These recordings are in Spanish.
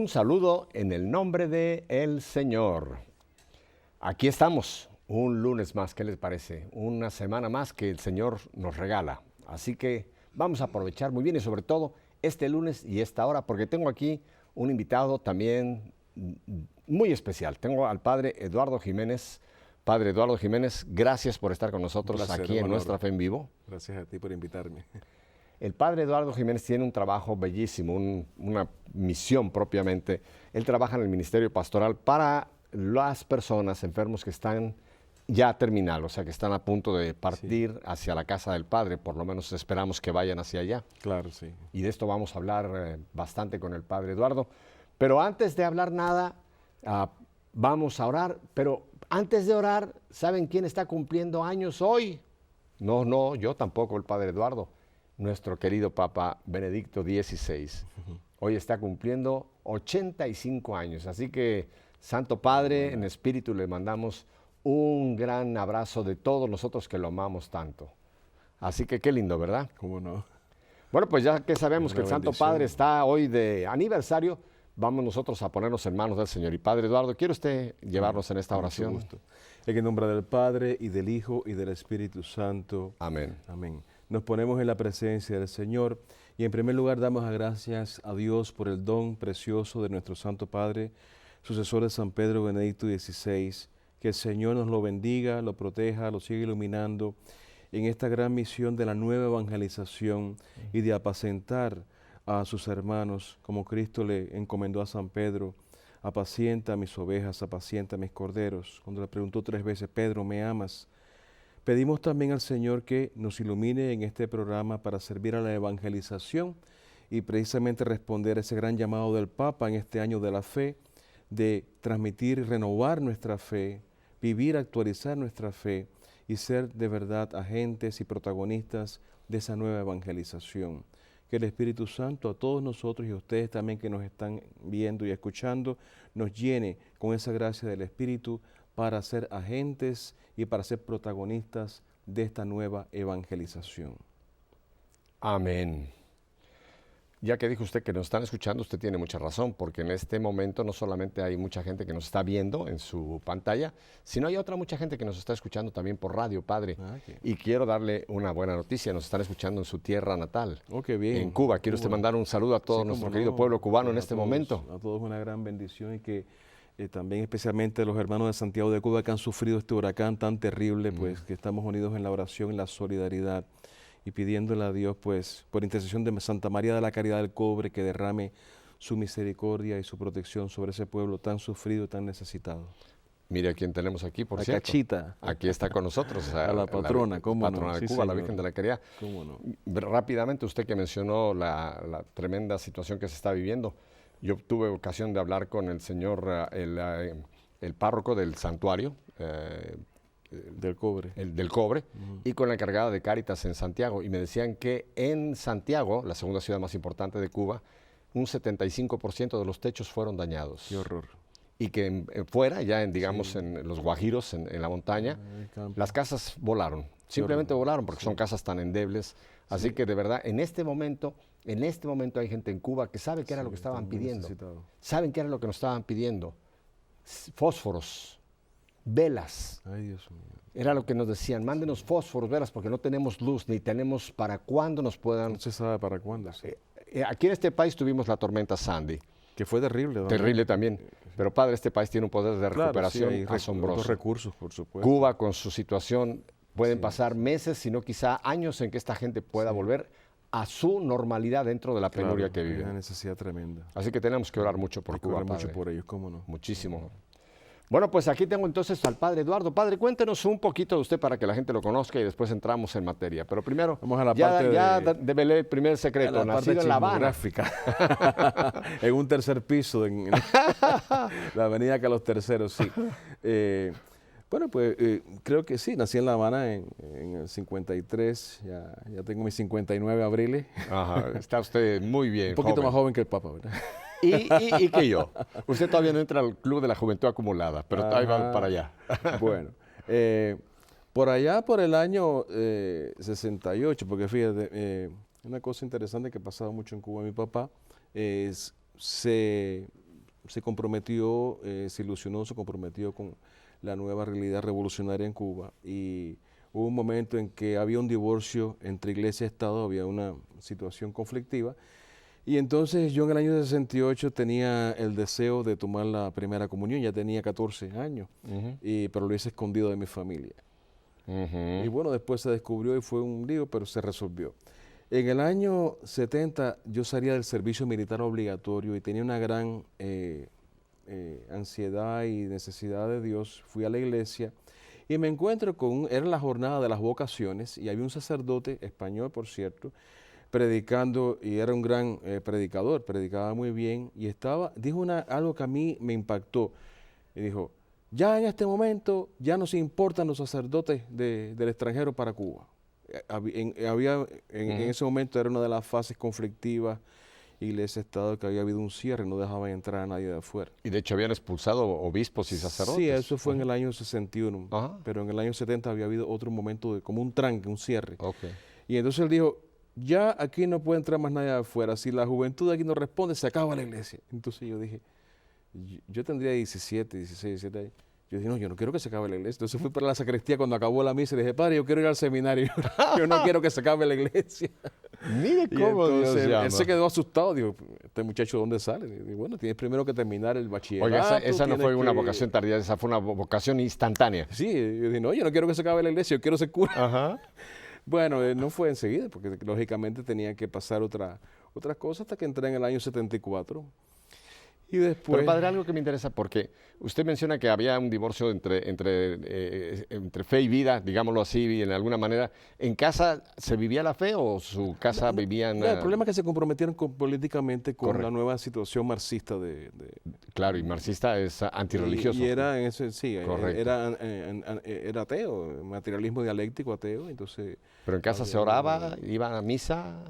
Un saludo en el nombre de el Señor. Aquí estamos, un lunes más, ¿qué les parece? Una semana más que el Señor nos regala. Así que vamos a aprovechar muy bien y sobre todo este lunes y esta hora, porque tengo aquí un invitado también muy especial. Tengo al Padre Eduardo Jiménez. Padre Eduardo Jiménez, gracias por estar con nosotros Placer, aquí en Nuestra Fe en Vivo. Gracias a ti por invitarme. El Padre Eduardo Jiménez tiene un trabajo bellísimo, una misión propiamente. Él trabaja en el Ministerio Pastoral para las personas enfermos que están ya terminal, o sea, que están a punto de partir hacia la casa del Padre. Por lo menos esperamos que vayan hacia allá. Claro, sí. Y de esto vamos a hablar bastante con el Padre Eduardo. Pero antes de hablar nada, vamos a orar. Pero antes de orar, ¿saben quién está cumpliendo años hoy? No, yo tampoco, el Padre Eduardo. Nuestro querido Papa Benedicto XVI. Hoy está cumpliendo 85 años. Así que, Santo Padre, en espíritu le mandamos un gran abrazo de todos nosotros que lo amamos tanto. Así que qué lindo, ¿verdad? ¿Cómo no? Bueno, pues ya que sabemos Una que el Santo bendición. Padre está hoy de aniversario, vamos nosotros a ponernos en manos del Señor. Y Padre Eduardo, ¿quiere usted llevarnos en esta Con mucho oración? gusto. En el nombre del Padre, y del Hijo, y del Espíritu Santo. Amén. Amén. Nos ponemos en la presencia del Señor y en primer lugar damos gracias a Dios por el don precioso de nuestro Santo Padre, sucesor de San Pedro Benedicto XVI. Que el Señor nos lo bendiga, lo proteja, lo siga iluminando en esta gran misión de la nueva evangelización y de apacentar a sus hermanos, como Cristo le encomendó a San Pedro: apacienta mis ovejas, apacienta mis corderos. Cuando le preguntó 3 veces: Pedro, ¿me amas? Pedimos también al Señor que nos ilumine en este programa para servir a la evangelización y precisamente responder a ese gran llamado del Papa en este año de la fe, de transmitir y renovar nuestra fe, vivir, actualizar nuestra fe y ser de verdad agentes y protagonistas de esa nueva evangelización. Que el Espíritu Santo a todos nosotros y a ustedes también que nos están viendo y escuchando, nos llene con esa gracia del Espíritu para ser agentes y para ser protagonistas de esta nueva evangelización. Amén. Ya que dijo usted que nos están escuchando, usted tiene mucha razón, porque en este momento no solamente hay mucha gente que nos está viendo en su pantalla, sino hay mucha gente que nos está escuchando también por radio, Padre. Y quiero darle una buena noticia, nos están escuchando en su tierra natal, Qué bien. en Cuba. ¿Quiere usted mandar un saludo a todo nuestro querido pueblo cubano en este momento? A todos una gran bendición y que también especialmente a los hermanos de Santiago de Cuba que han sufrido este huracán tan terrible, pues que estamos unidos en la oración, en la solidaridad y pidiéndole a Dios, pues, por intercesión de Santa María de la Caridad del Cobre, que derrame su misericordia y su protección sobre ese pueblo tan sufrido, tan necesitado. Mire a quién tenemos aquí, por La cierto. Cachita. Aquí está con nosotros. A la patrona, ¿cómo no? Patrona de Sí, Cuba, la señor. Virgen de la Caridad. ¿Cómo no? Rápidamente, usted que mencionó la tremenda situación que se está viviendo, yo tuve ocasión de hablar con el señor, el párroco del santuario, Del Cobre. el del Cobre, y con la encargada de Cáritas en Santiago, y me decían que en Santiago, la segunda ciudad más importante de Cuba, un 75% de los techos fueron dañados. Qué horror. Y que fuera, ya digamos en los Guajiros, en la montaña, las casas volaron. Simplemente volaron porque son casas tan endebles. Así que de verdad, en este momento hay gente en Cuba que sabe qué era lo que estaban pidiendo. Saben qué era lo que nos estaban pidiendo. Fósforos, velas. Ay, Dios mío. Era lo que nos decían, mándenos fósforos, velas, porque no tenemos luz, ni tenemos para cuándo nos puedan... No se sabe para cuándo. Sí. Aquí en este país tuvimos la tormenta Sandy. Que fue terrible. ¿no? Terrible también. Pero Padre, este país tiene un poder de recuperación hay asombroso. otros recursos, por supuesto. Cuba, con su situación, pueden pasar meses, sino quizá años en que esta gente pueda volver a su normalidad dentro de la penuria que Hay vive. una necesidad tremenda. Así que tenemos que orar mucho por Hay que Cuba, orar mucho Padre. por ellos, ¿cómo no? Muchísimo. Bueno, pues aquí tengo entonces al Padre Eduardo. Padre, cuéntenos un poquito de usted para que la gente lo conozca y después entramos en materia. Pero primero, vamos a la parte devele el primer secreto. Nacido en La Habana. En un tercer piso, en la avenida Carlos III, sí. Bueno, pues creo que sí, nací en La Habana en el 53, ya tengo mis 59 abriles. Ajá, está usted muy bien, Un poquito más joven que el Papa, ¿verdad? Y que yo. Usted todavía no entra al Club de la Juventud Acumulada, pero ahí va para allá. Bueno, por allá por el año 68, porque fíjate, una cosa interesante que pasaba mucho en Cuba, mi papá se se comprometió, se ilusionó, se comprometió con la nueva realidad revolucionaria en Cuba y hubo un momento en que había un divorcio entre iglesia y Estado, había una situación conflictiva y entonces yo en el año 68 tenía el deseo de tomar la primera comunión, ya tenía 14 años, pero lo hice escondido de mi familia. Y bueno, después se descubrió y fue un lío, pero se resolvió. En el año 70 yo salía del servicio militar obligatorio y tenía una gran ansiedad y necesidad de Dios. Fui a la iglesia y me encuentro era la jornada de las vocaciones y había un sacerdote, español por cierto, predicando y era un gran predicador, predicaba muy bien y dijo algo que a mí me impactó y dijo, ya en este momento ya no se importan los sacerdotes del extranjero para Cuba. En ese momento era una de las fases conflictivas, iglesia-estado, que había habido un cierre, no dejaban entrar a nadie de afuera. Y de hecho habían expulsado obispos y sacerdotes. Sí, eso fue en el año 61, Ajá. pero en el año 70 había habido otro momento como un tranque, un cierre. Okay. Y entonces él dijo, ya aquí no puede entrar más nadie de afuera, si la juventud aquí no responde, se acaba la iglesia. Entonces yo dije, yo tendría 17, 16, 17 años. Yo dije, no, yo no quiero que se acabe la iglesia. Entonces fui para la sacristía cuando acabó la misa y le dije, padre, yo quiero ir al seminario. Yo no quiero que se acabe la iglesia. Mire cómo Dios llama. Él se quedó asustado. Dijo, ¿este muchacho dónde sale? Y dije, bueno, tienes primero que terminar el bachillerato. Oiga, esa no fue una vocación tardía, esa fue una vocación instantánea. Sí, yo dije, no, yo no quiero que se acabe la iglesia, yo quiero ser cura. Ajá. Bueno, no fue enseguida, porque lógicamente tenía que pasar otras cosas hasta que entré en el año 74. Y después... Pero padre, algo que me interesa, porque usted menciona que había un divorcio entre fe y vida, digámoslo así, en alguna manera. ¿En casa se vivía la fe o su casa vivían...? El problema es que se comprometieron políticamente con Correcto. la nueva situación marxista Claro, y marxista es antirreligioso. Y era en ese, sí, Correcto. era ateo, materialismo dialéctico ateo, entonces... ¿Pero en casa se oraba, iban a misa?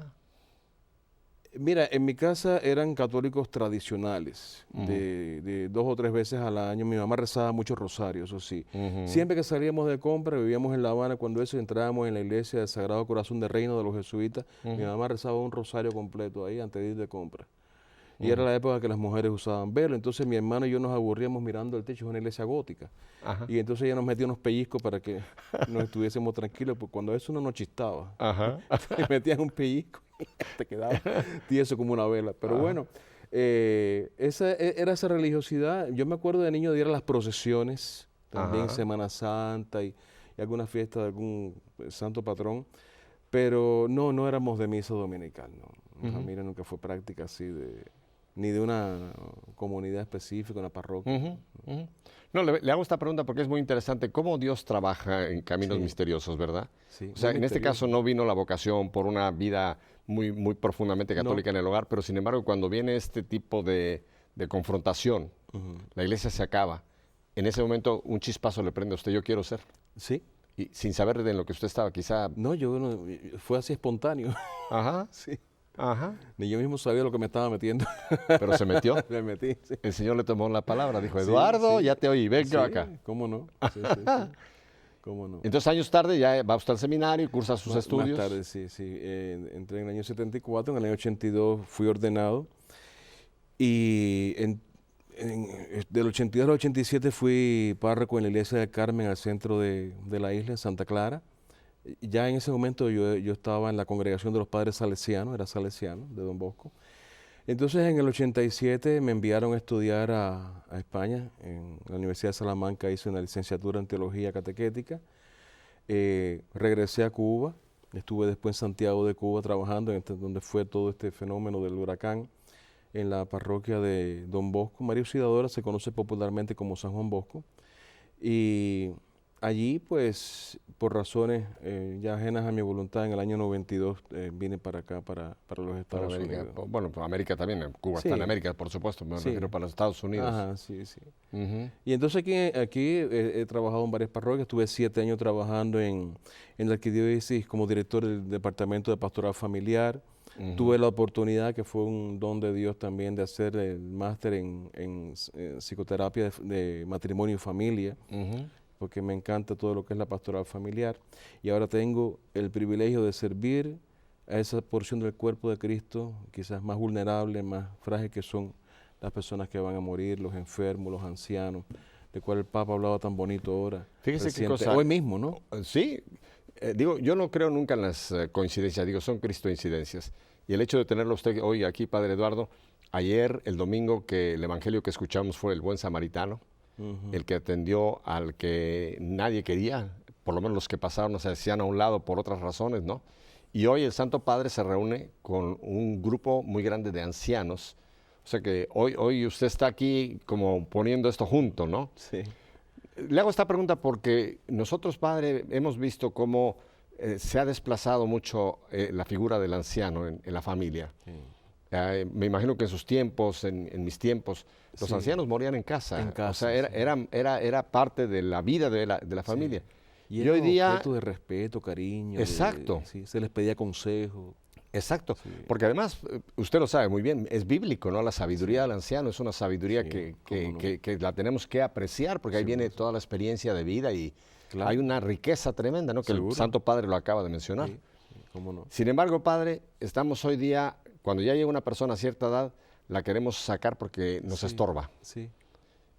Mira, en mi casa eran católicos tradicionales, de 2 o 3 veces al año. Mi mamá rezaba mucho rosario, eso sí. Siempre que salíamos de compra, vivíamos en La Habana, cuando eso entrábamos en la iglesia del Sagrado Corazón de Reino de los Jesuitas, mi mamá rezaba un rosario completo ahí antes de ir de compra. Y era la época que las mujeres usaban velo, entonces mi hermano y yo nos aburríamos mirando el techo, es una iglesia gótica. Ajá. Y entonces ella nos metía unos pellizcos para que nos estuviésemos tranquilos, porque cuando eso uno no chistaba. Ajá. Te metían un pellizco y te quedaba tieso como una vela. Pero bueno, era esa religiosidad. Yo me acuerdo de niño de ir a las procesiones, también Semana Santa y alguna fiesta de algún santo patrón, pero no éramos de misa dominical, no. Mi familia nunca fue práctica así ni de una comunidad específica, una parroquia. No, le hago esta pregunta porque es muy interesante. ¿Cómo Dios trabaja en caminos misteriosos, verdad? Sí, o sea, muy en este misterioso. caso no vino la vocación por una vida muy, muy profundamente católica en el hogar, pero sin embargo cuando viene este tipo de confrontación, la iglesia se acaba. En ese momento un chispazo le prende a usted, yo quiero ser. Sí. Y sin saber en lo que usted estaba, quizá... No, fue así espontáneo. Ajá. Sí. Ajá. Ni yo mismo sabía lo que me estaba metiendo. Pero se metió. Me metí, sí. El Señor le tomó la palabra, dijo, Sí, Eduardo, sí. ya te oí, ven Sí, acá. ¿cómo no? Sí. ¿Cómo no? Entonces años tarde ya va usted al seminario, cursa sus estudios. Más tarde, sí. Entré en el año 74, en el año 82 fui ordenado y del 82 al 87 fui párroco en la iglesia de Carmen, al centro de la isla, en Santa Clara. Ya en ese momento yo estaba en la congregación de los padres salesianos, era salesiano, de Don Bosco. Entonces en el 87 me enviaron a estudiar a España, en la Universidad de Salamanca hice una licenciatura en teología catequética. Regresé a Cuba, estuve después en Santiago de Cuba trabajando, donde fue todo este fenómeno del huracán, en la parroquia de Don Bosco. María Auxiliadora se conoce popularmente como San Juan Bosco. Y allí, pues, por razones ya ajenas a mi voluntad, en el año 92 vine para acá, para los Estados Unidos. Bueno, pues América también, Cuba Sí. está en América, por supuesto, me Sí. refiero para los Estados Unidos. Ajá, sí. Y entonces aquí he trabajado en varias parroquias, estuve 7 años trabajando en la arquidiócesis como director del Departamento de Pastoral Familiar. Tuve la oportunidad, que fue un don de Dios también, de hacer el máster en psicoterapia de matrimonio y familia, porque me encanta todo lo que es la pastoral familiar. Y ahora tengo el privilegio de servir a esa porción del cuerpo de Cristo, quizás más vulnerable, más frágil, que son las personas que van a morir, los enfermos, los ancianos, de cual el Papa hablaba tan bonito ahora. Fíjese qué reciente, cosa. hoy mismo, ¿no? Sí, digo, yo no creo nunca en las coincidencias, digo, son cristoincidencias. Y el hecho de tenerlo usted hoy aquí, Padre Eduardo, ayer, el domingo, que el evangelio que escuchamos fue el buen samaritano, el que atendió al que nadie quería, por lo menos los que pasaron se hacían a un lado por otras razones, ¿no? Y hoy el Santo Padre se reúne con un grupo muy grande de ancianos. O sea que hoy usted está aquí como poniendo esto junto, ¿no? Sí. Le hago esta pregunta porque nosotros, Padre, hemos visto cómo se ha desplazado mucho la figura del anciano en la familia. Sí. Me imagino que en sus tiempos, en mis tiempos, los Sí. ancianos morían en casa. En O casa, sea, sí. era parte de la vida de la familia. Y Y hoy era día, objeto de respeto, cariño. Exacto. Sí, se les pedía consejo. exacto, Sí. porque además, usted lo sabe muy bien, es bíblico, ¿no? La sabiduría del anciano es una sabiduría Sí, que, cómo no. que la tenemos que apreciar, porque ahí viene toda la experiencia de vida y Claro. hay una riqueza tremenda, ¿no? Que el Seguro. Santo Padre lo acaba de mencionar. Sí, sí, cómo no. Sin embargo, Padre, estamos hoy día, cuando ya llega una persona a cierta edad, la queremos sacar porque nos Sí, estorba. Sí.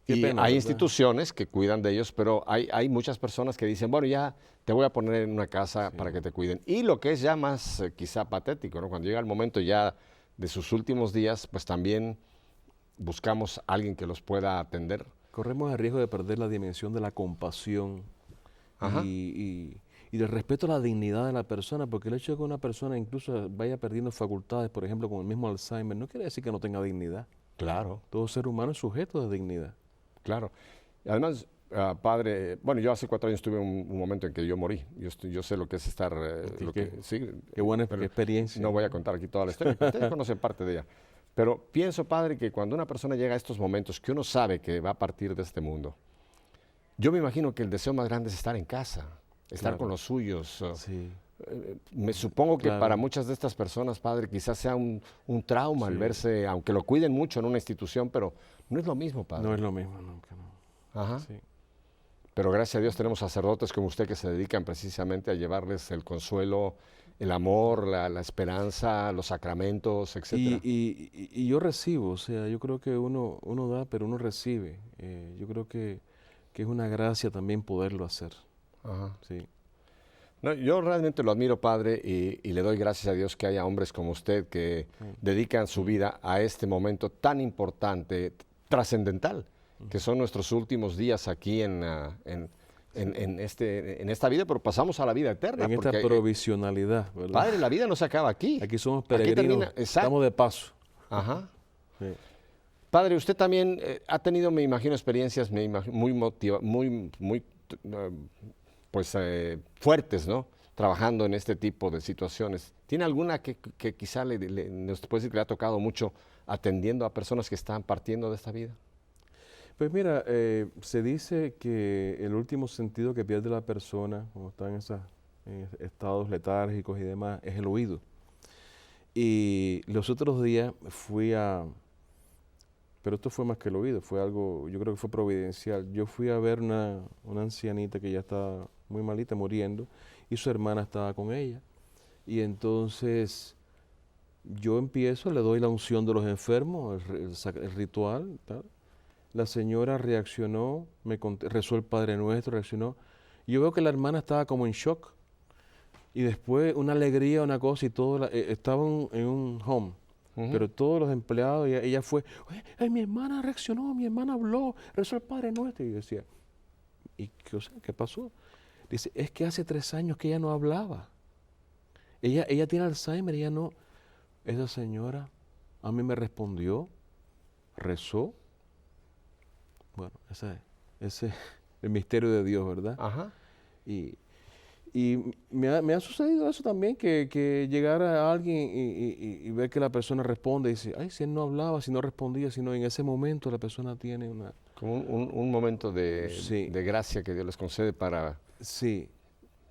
Qué Y pena, hay ¿verdad? instituciones que cuidan de ellos, pero hay muchas personas que dicen, bueno, ya te voy a poner en una casa para que te cuiden. Y lo que es ya más quizá patético, ¿no? Cuando llega el momento ya de sus últimos días, pues también buscamos a alguien que los pueda atender. Corremos el riesgo de perder la dimensión de la compasión Ajá. y del respeto a la dignidad de la persona, porque el hecho de que una persona incluso vaya perdiendo facultades, por ejemplo, con el mismo Alzheimer, no quiere decir que no tenga dignidad. Claro, Todo ser humano es sujeto de dignidad. claro. Y además, Padre, bueno, yo hace 4 años tuve un momento en que yo morí. Yo sé lo que es estar... ¿Y lo qué? que, sí, Qué buena pero experiencia. no voy a contar aquí toda la historia, ustedes conocen parte de ella. Pero pienso, Padre, que cuando una persona llega a estos momentos, que uno sabe que va a partir de este mundo, yo me imagino que el deseo más grande es estar en casa, estar Claro. con los suyos. Sí, Me supongo que Claro. para muchas de estas personas, Padre, quizás sea un trauma el Sí. verse, aunque lo cuiden mucho en una institución, pero no es lo mismo, Padre. no es lo mismo, nunca, no. Ajá. Sí. Pero gracias a Dios tenemos sacerdotes como usted que se dedican precisamente a llevarles el consuelo, el amor, la esperanza, los sacramentos, etcétera. Y yo recibo, o sea, yo creo que uno da, pero uno recibe. Yo creo que es una gracia también poderlo hacer. Ajá. Sí. No, yo realmente lo admiro, Padre, y le doy gracias a Dios que haya hombres como usted que dedican su vida a este momento tan importante, trascendental, que son nuestros últimos días aquí en esta vida, pero pasamos a la vida eterna. En esta porque, provisionalidad, ¿verdad? Padre, la vida no se acaba aquí. Aquí somos Aquí peregrinos, termina, exacto. estamos de paso. Ajá. Sí. Padre, usted también ha tenido, me imagino, experiencias pues, fuertes, ¿no? Trabajando en este tipo de situaciones. ¿Tiene alguna que quizá nos puede decir que le ha tocado mucho atendiendo a personas que están partiendo de esta vida? Pues mira, se dice que el último sentido que pierde la persona cuando está en esos estados letárgicos y demás es el oído. Y los otros días pero esto fue más que el oído, fue algo, yo creo que fue providencial. Yo fui a ver una ancianita que ya estaba muy malita, muriendo, y su hermana estaba con ella. Y entonces yo empiezo, le doy la unción de los enfermos, el ritual, tal. La señora reaccionó, rezó el Padre Nuestro, reaccionó. Y yo veo que la hermana estaba como en shock. Y después una alegría, una cosa, y todo, estaban en un home. Pero todos los empleados, ella fue, ay, mi hermana reaccionó, mi hermana habló, rezó el Padre Nuestro. Y yo decía, ¿y qué pasó? Dice, es que hace 3 años que ella no hablaba. Ella tiene Alzheimer, ella no. Esa señora a mí me respondió, rezó. Bueno, ese es el misterio de Dios, ¿verdad? Ajá. Y me ha sucedido eso también, que llegara a alguien y ver que la persona responde y dice, ay, si él no hablaba, si no respondía, sino en ese momento la persona tiene una... Como un momento Sí. de gracia que Dios les concede para Sí.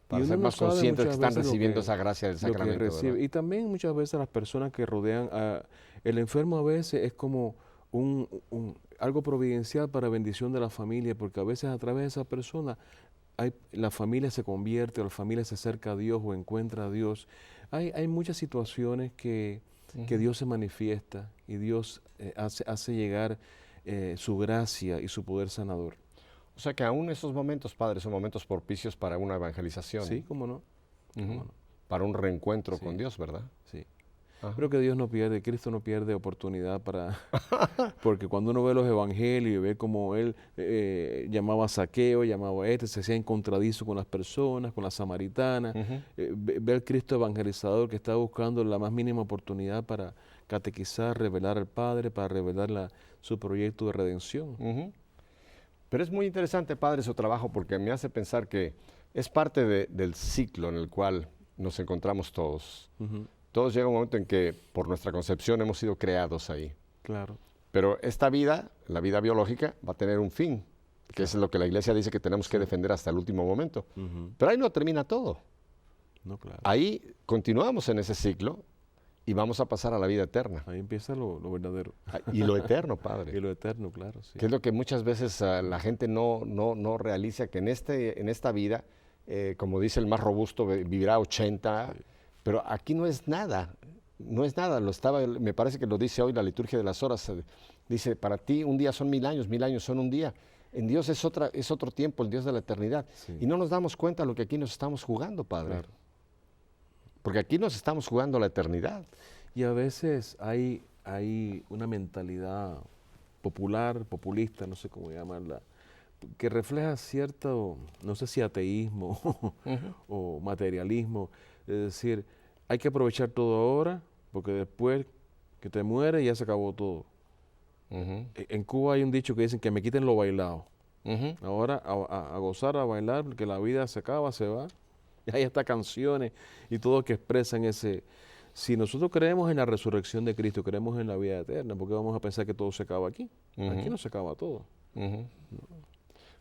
Para Y ser uno no más sabe conscientes que muchas están veces lo recibiendo que- esa gracia del lo que sacramento. recibe. ¿verdad? Y también muchas veces las personas que rodean el enfermo a veces es como algo providencial para bendición de la familia, porque a veces a través de esa persona la familia se convierte o la familia se acerca a Dios o encuentra a Dios. Hay muchas situaciones que que Dios se manifiesta y Dios hace llegar su gracia y su poder sanador. O sea que aún esos momentos, Padre, son momentos propicios para una evangelización. Sí, cómo no. ¿Cómo no? Para un reencuentro Sí. con Dios, ¿verdad? Sí. Ajá. Creo que Dios no pierde, Cristo no pierde oportunidad para... Porque cuando uno ve los evangelios y ve cómo Él llamaba a Zaqueo, llamaba a se hacía encontradizo con las personas, con la samaritana, ve al Cristo evangelizador que está buscando la más mínima oportunidad para catequizar, revelar al Padre, para revelar su proyecto de redención. Pero es muy interesante, Padre, su trabajo porque me hace pensar que es parte del ciclo en el cual nos encontramos todos. Todos llega un momento en que por nuestra concepción hemos sido creados ahí. Claro. Pero esta vida, la vida biológica, va a tener un fin, que es lo que la Iglesia dice que tenemos que defender hasta el último momento. Pero ahí no termina todo. No, claro. Ahí continuamos en ese ciclo y vamos a pasar a la vida eterna. Ahí empieza lo verdadero. Y lo eterno, Padre. Y lo eterno, claro. Sí. Que es lo que muchas veces la gente no realiza, que en esta vida, como dice el más robusto, vivirá 80, pero aquí no es nada, no es nada. Me parece que lo dice hoy la liturgia de las horas. Dice, para ti un día son 1000 años son un día. En Dios es otro tiempo, el Dios de la eternidad. Sí. Y no nos damos cuenta de lo que aquí nos estamos jugando, Padre. Claro. Porque aquí nos estamos jugando la eternidad. Y a veces hay una mentalidad popular, populista, no sé cómo llamarla, que refleja cierto, no sé si ateísmo o materialismo. Es decir, hay que aprovechar todo ahora, porque después que te mueres ya se acabó todo. En Cuba hay un dicho que dicen que me quiten lo bailado. Ahora a gozar, a bailar, porque la vida se acaba, se va. Y hay hasta canciones y todo que expresan ese... Si nosotros creemos en la resurrección de Cristo, creemos en la vida eterna, ¿por qué vamos a pensar que todo se acaba aquí? Aquí no se acaba todo.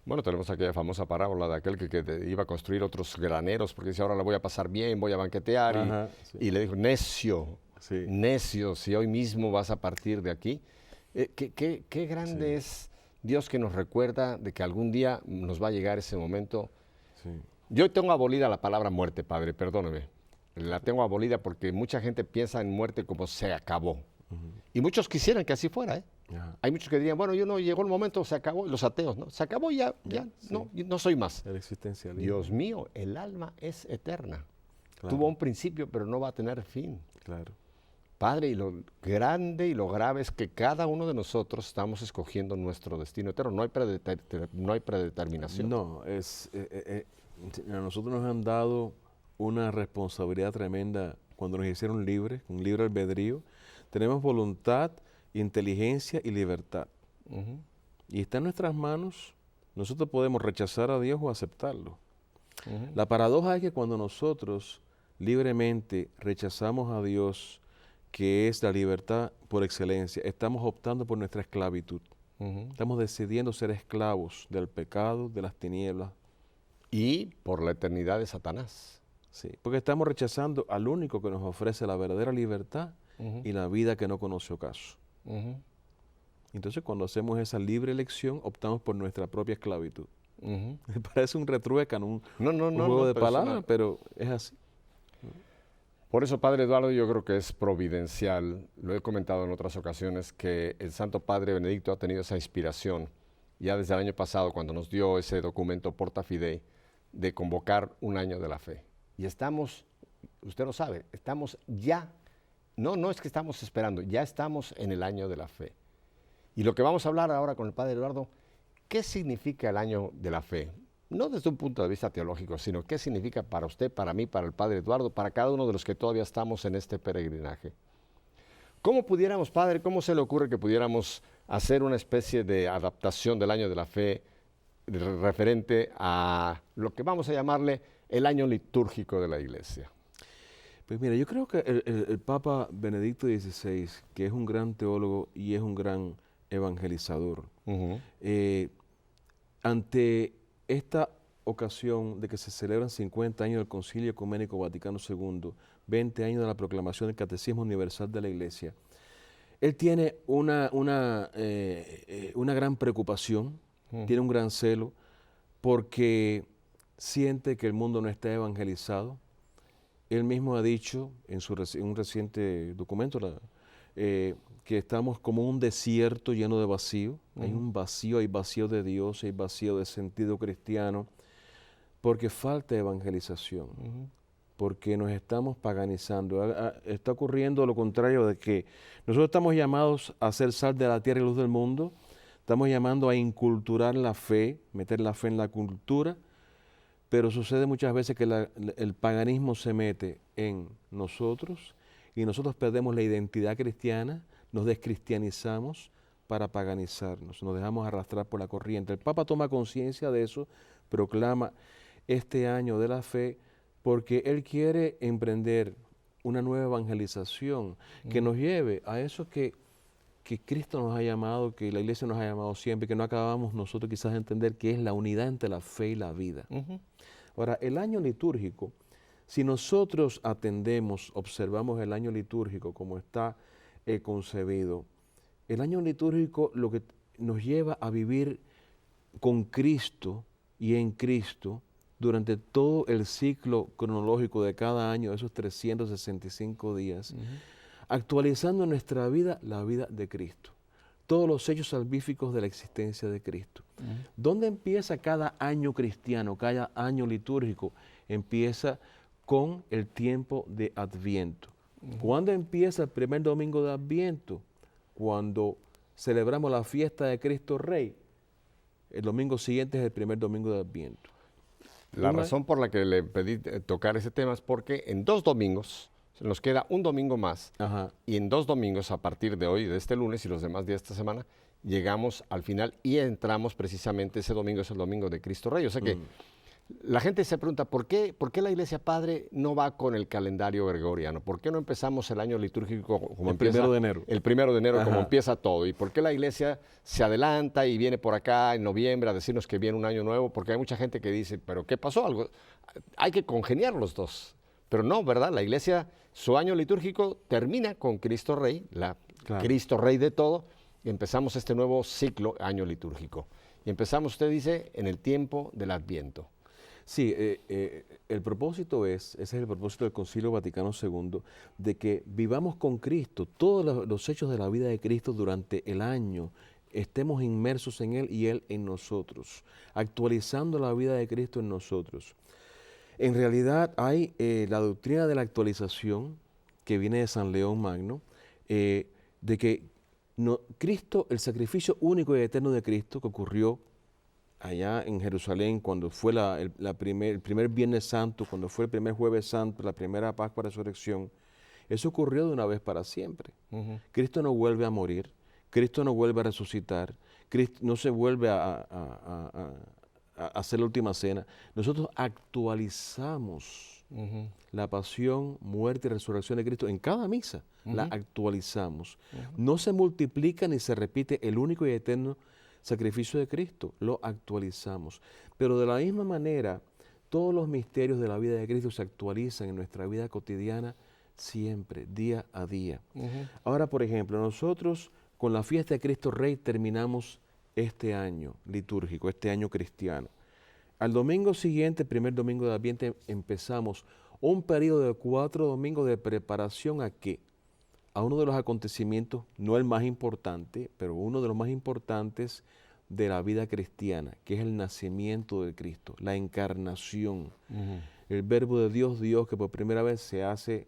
Bueno, tenemos aquella famosa parábola de aquel que iba a construir otros graneros, porque dice, ahora la voy a pasar bien, voy a banquetear. Ajá, sí. Y le dijo, necio, Sí. necio, si hoy mismo vas a partir de aquí. Qué grande es Dios que nos recuerda de que algún día nos va a llegar ese momento. Sí. Yo tengo abolida la palabra muerte, Padre, perdóneme. La tengo abolida porque mucha gente piensa en muerte como se acabó. Y muchos quisieran que así fuera, ¿eh? Ajá. Hay muchos que dirían, bueno, yo no, llegó el momento, se acabó, y los ateos, ¿no? Se acabó ya, sí. no soy más. El existencialismo. Dios mío, el alma es eterna. Claro. Tuvo un principio, pero no va a tener fin. Claro. Padre, y lo grande y lo grave es que cada uno de nosotros estamos escogiendo nuestro destino eterno. No hay predeterminación. No, a nosotros nos han dado una responsabilidad tremenda cuando nos hicieron libres, un libre albedrío. Tenemos voluntad, inteligencia y libertad. Y está en nuestras manos. Nosotros podemos rechazar a Dios o aceptarlo. La paradoja es que cuando nosotros libremente rechazamos a Dios, que es la libertad por excelencia, estamos optando por nuestra esclavitud. Estamos decidiendo ser esclavos del pecado, de las tinieblas. Y por la eternidad de Satanás. Sí, porque estamos rechazando al único que nos ofrece la verdadera libertad y la vida que no conoce ocaso. Entonces, cuando hacemos esa libre elección, optamos por nuestra propia esclavitud. Me parece un retruécano, un juego de palabras, pero es así. Por eso, Padre Eduardo, yo creo que es providencial, lo he comentado en otras ocasiones, que el Santo Padre Benedicto ha tenido esa inspiración, ya desde el año pasado, cuando nos dio ese documento Porta Fidei, de convocar un año de la fe. Y estamos, usted lo sabe, estamos ya, no es que estamos esperando, ya estamos en el año de la fe. Y lo que vamos a hablar ahora con el Padre Eduardo, ¿qué significa el año de la fe? No desde un punto de vista teológico, sino qué significa para usted, para mí, para el Padre Eduardo, para cada uno de los que todavía estamos en este peregrinaje. ¿Cómo pudiéramos, Padre, cómo se le ocurre que pudiéramos hacer una especie de adaptación del año de la fe referente a lo que vamos a llamarle el año litúrgico de la Iglesia? Pues mira, yo creo que el Papa Benedicto XVI, que es un gran teólogo y es un gran evangelizador, ante esta ocasión de que se celebran 50 años del Concilio Ecuménico Vaticano II, 20 años de la proclamación del Catecismo Universal de la Iglesia, él tiene una gran preocupación, tiene un gran celo, porque siente que el mundo no está evangelizado, Él mismo ha dicho en un reciente documento que estamos como un desierto lleno de vacío. Hay un vacío, hay vacío de Dios, hay vacío de sentido cristiano, porque falta evangelización, porque nos estamos paganizando. Está ocurriendo lo contrario de que nosotros estamos llamados a ser sal de la tierra y luz del mundo, estamos llamando a inculturar la fe, meter la fe en la cultura, pero sucede muchas veces que el paganismo se mete en nosotros y nosotros perdemos la identidad cristiana, nos descristianizamos para paganizarnos, nos dejamos arrastrar por la corriente. El Papa toma conciencia de eso, proclama este año de la fe, porque él quiere emprender una nueva evangelización que nos lleve a eso que Cristo nos ha llamado, que la iglesia nos ha llamado siempre, que no acabamos nosotros quizás de entender, que es la unidad entre la fe y la vida. Ahora, el año litúrgico, si nosotros atendemos, observamos el año litúrgico como está concebido, el año litúrgico lo que nos lleva a vivir con Cristo y en Cristo durante todo el ciclo cronológico de cada año, esos 365 días, actualizando en nuestra vida la vida de Cristo, todos los hechos salvíficos de la existencia de Cristo. ¿Dónde empieza cada año cristiano, cada año litúrgico? Empieza con el tiempo de Adviento. ¿Cuándo empieza el primer domingo de Adviento? Cuando celebramos la fiesta de Cristo Rey. El domingo siguiente es el primer domingo de Adviento. La razón por la que le pedí tocar ese tema es porque en 2 domingos, nos queda un domingo más, y en 2 domingos a partir de hoy, de este lunes y los demás días de esta semana, llegamos al final y entramos precisamente, ese domingo es el domingo de Cristo Rey. O sea que la gente se pregunta, ¿por qué la Iglesia Padre no va con el calendario gregoriano? ¿Por qué no empezamos el año litúrgico como el 1 de enero? El 1 de enero, como empieza todo. ¿Y por qué la Iglesia se adelanta y viene por acá en noviembre a decirnos que viene un año nuevo? Porque hay mucha gente que dice, ¿pero qué pasó? Hay que congeniar los dos. Pero no, ¿verdad? La Iglesia, su año litúrgico termina con Cristo Rey, Cristo Rey de todo, y empezamos este nuevo ciclo, año litúrgico. Y empezamos, usted dice, en el tiempo del Adviento. Sí, el propósito ese es el propósito del Concilio Vaticano II, de que vivamos con Cristo, todos los hechos de la vida de Cristo durante el año, estemos inmersos en Él y Él en nosotros, actualizando la vida de Cristo en nosotros. En realidad hay la doctrina de la actualización que viene de San León Magno, de que Cristo, el sacrificio único y eterno de Cristo que ocurrió allá en Jerusalén cuando fue el primer Viernes Santo, cuando fue el primer Jueves Santo, la primera Pascua de Resurrección, eso ocurrió de una vez para siempre. Cristo no vuelve a morir, Cristo no vuelve a resucitar, Cristo no se vuelve a hacer la última cena. Nosotros actualizamos la pasión, muerte y resurrección de Cristo en cada misa, la actualizamos. No se multiplica ni se repite el único y eterno sacrificio de Cristo, lo actualizamos. Pero de la misma manera, todos los misterios de la vida de Cristo se actualizan en nuestra vida cotidiana siempre, día a día. Ahora, por ejemplo, nosotros con la fiesta de Cristo Rey terminamos este año litúrgico, este año cristiano. Al domingo siguiente, primer domingo de Adviento, empezamos un periodo de 4 domingos de preparación ¿a qué? A uno de los acontecimientos, no el más importante, pero uno de los más importantes de la vida cristiana, que es el nacimiento de Cristo, la encarnación. El verbo de Dios, Dios que por primera vez se hace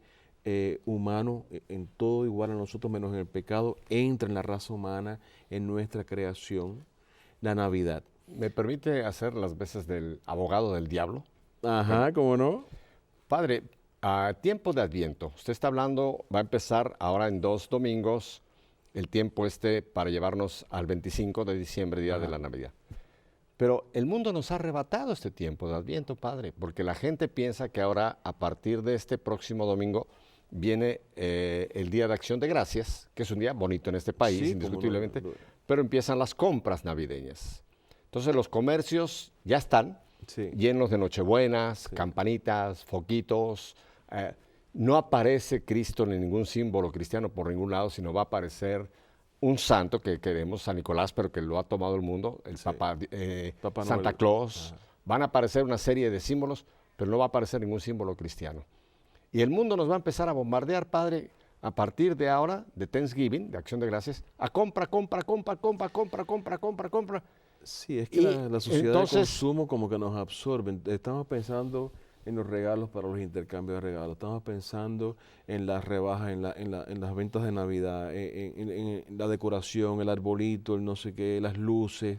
humano en todo igual a nosotros menos en el pecado, entra en la raza humana, en nuestra creación, la Navidad. ¿Me permite hacer las veces del abogado del diablo? Ajá, ¿cómo no? Padre, a tiempo de Adviento, usted está hablando, va a empezar ahora en 2 domingos, el tiempo para llevarnos al 25 de diciembre, día de la Navidad. Pero el mundo nos ha arrebatado este tiempo de Adviento, Padre, porque la gente piensa que ahora, a partir de este próximo domingo, viene el Día de Acción de Gracias, que es un día bonito en este país, sí, indiscutiblemente, pero empiezan las compras navideñas. Entonces los comercios ya están llenos de nochebuenas, campanitas, foquitos. No aparece Cristo ni ningún símbolo cristiano por ningún lado, sino va a aparecer un santo que queremos, San Nicolás, pero que lo ha tomado el mundo, el Papa Santa Claus. Van a aparecer una serie de símbolos, pero no va a aparecer ningún símbolo cristiano. Y el mundo nos va a empezar a bombardear, Padre, a partir de ahora, de Thanksgiving, de Acción de Gracias, a compra. Sí, es que Y la sociedad de entonces, consumo como que nos absorbe. Estamos pensando en los regalos para los intercambios de regalos. Estamos pensando en las rebajas, en las ventas de Navidad, en la decoración, el arbolito, el no sé qué, las luces.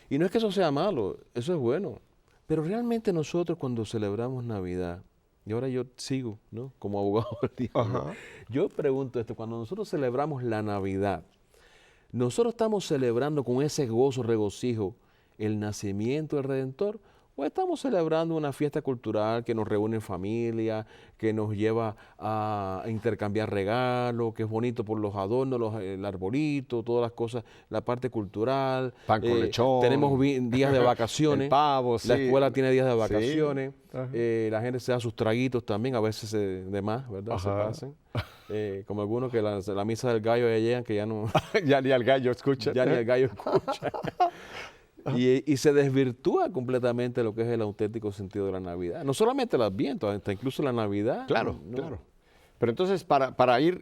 Y no es que eso sea malo, eso es bueno. Pero realmente nosotros cuando celebramos Navidad, y ahora yo sigo, ¿no? Como abogado del diablo, ajá, yo pregunto esto, cuando nosotros celebramos la Navidad, nosotros estamos celebrando con ese gozo, regocijo, el nacimiento del Redentor, o estamos celebrando una fiesta cultural que nos reúne en familia, que nos lleva a intercambiar regalos, que es bonito por los adornos, el arbolito, todas las cosas, la parte cultural. pan con lechón, Tenemos días de el vacaciones. pavo, sí. La escuela tiene días de Sí. vacaciones. Ajá. La gente se da sus traguitos también, a veces de más, ¿verdad? Se Ajá. pasan. Como algunos que la misa del gallo ya llegan, que ya no, Ya ni al gallo escucha. ya ni el gallo escucha. Y se desvirtúa completamente lo que es el auténtico sentido de la Navidad. No solamente el Adviento, hasta incluso la Navidad. Claro, ¿no? claro. Pero entonces, para ir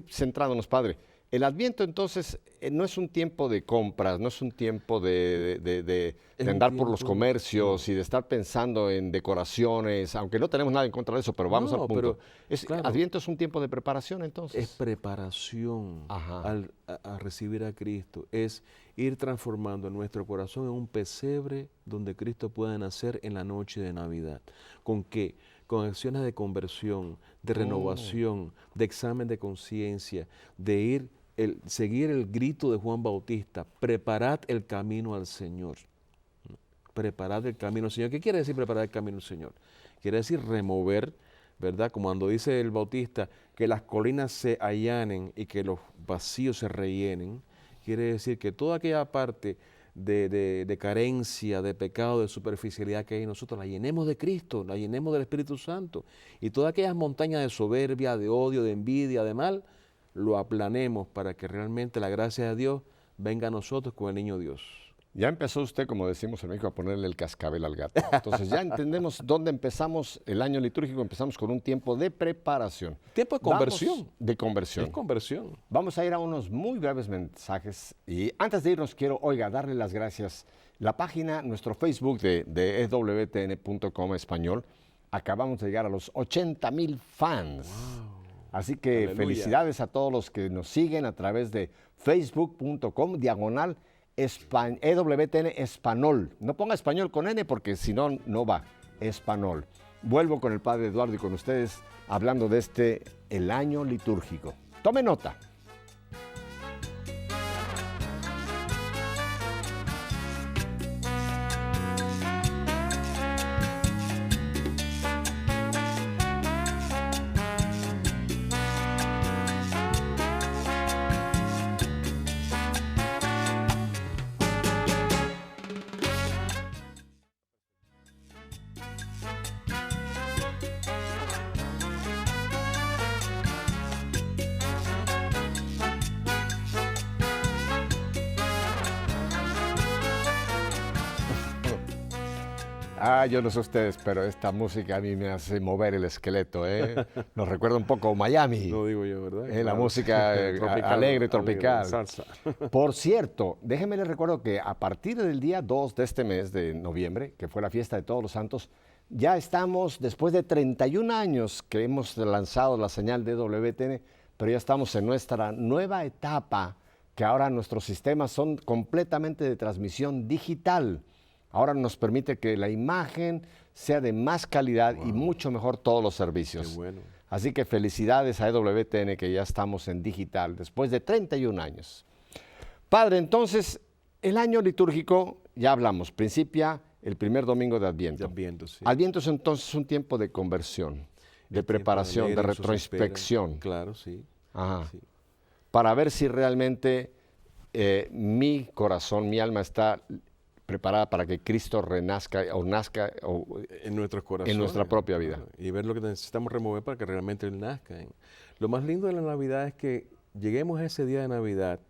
centrándonos, Padre, el Adviento entonces no es un tiempo de compras, no es un tiempo de Es un andar por los tiempo- comercios y de estar pensando en decoraciones, aunque no tenemos nada en contra de eso, pero vamos No, al punto. pero, claro. Adviento es un tiempo de preparación entonces. Es preparación Ajá. a recibir a Cristo. Es ir transformando nuestro corazón en un pesebre donde Cristo pueda nacer en la noche de Navidad. ¿Con qué? Con acciones de conversión, de renovación, de examen de conciencia, de seguir el grito de Juan Bautista: preparad el camino al Señor. Preparad el camino al Señor. ¿Qué quiere decir preparar el camino al Señor? Quiere decir remover, ¿verdad? Como cuando dice el Bautista, que las colinas se allanen y que los vacíos se rellenen. Quiere decir que toda aquella parte de carencia, de pecado, de superficialidad que hay en nosotros, la llenemos de Cristo, la llenemos del Espíritu Santo. Y todas aquellas montañas de soberbia, de odio, de envidia, de mal, lo aplanemos para que realmente la gracia de Dios venga a nosotros con el niño Dios. Ya empezó usted, como decimos en México, a ponerle el cascabel al gato. Entonces ya entendemos dónde empezamos el año litúrgico. Empezamos con un tiempo de preparación. Tiempo de conversión. Vamos de conversión. Es conversión. Vamos a ir a unos muy breves mensajes y antes de irnos quiero, darle las gracias. La página, nuestro Facebook de ewtn.com español, acabamos de llegar a los 80,000 fans. Wow. Así que Aleluya. felicidades a todos los que nos siguen a través de facebook.com/EWTN Español. No ponga español con N porque si no, no va. Español. Vuelvo con el Padre Eduardo y con ustedes hablando de el año litúrgico. Tome nota. Yo no sé ustedes, pero esta música a mí me hace mover el esqueleto, ¿eh? Nos recuerda un poco a Miami. Lo digo yo, ¿verdad? La Claro. música alegre, tropical. salsa. Por cierto, déjenme les recuerdo que a partir del día 2 de este mes de noviembre, que fue la fiesta de Todos los Santos, ya estamos, después de 31 años que hemos lanzado la señal de WTN, pero ya estamos en nuestra nueva etapa, que ahora nuestros sistemas son completamente de transmisión digital. Ahora nos permite que la imagen sea de más calidad y mucho mejor todos los servicios. Qué bueno. Así que felicidades a EWTN que ya estamos en digital después de 31 años. Padre, entonces, el año litúrgico, ya hablamos, principia el primer domingo de Adviento. De Adviento, sí. Adviento es entonces un tiempo de conversión, de preparación, de leer, eso se retroinspección. espera. Claro, sí. Ajá. Sí. Para ver si realmente mi corazón, mi alma está preparada para que Cristo renazca o nazca En nuestros corazones. en nuestra propia vida. Claro, y ver lo que necesitamos remover para que realmente Él nazca. Lo más lindo de la Navidad es que lleguemos a ese día de Navidad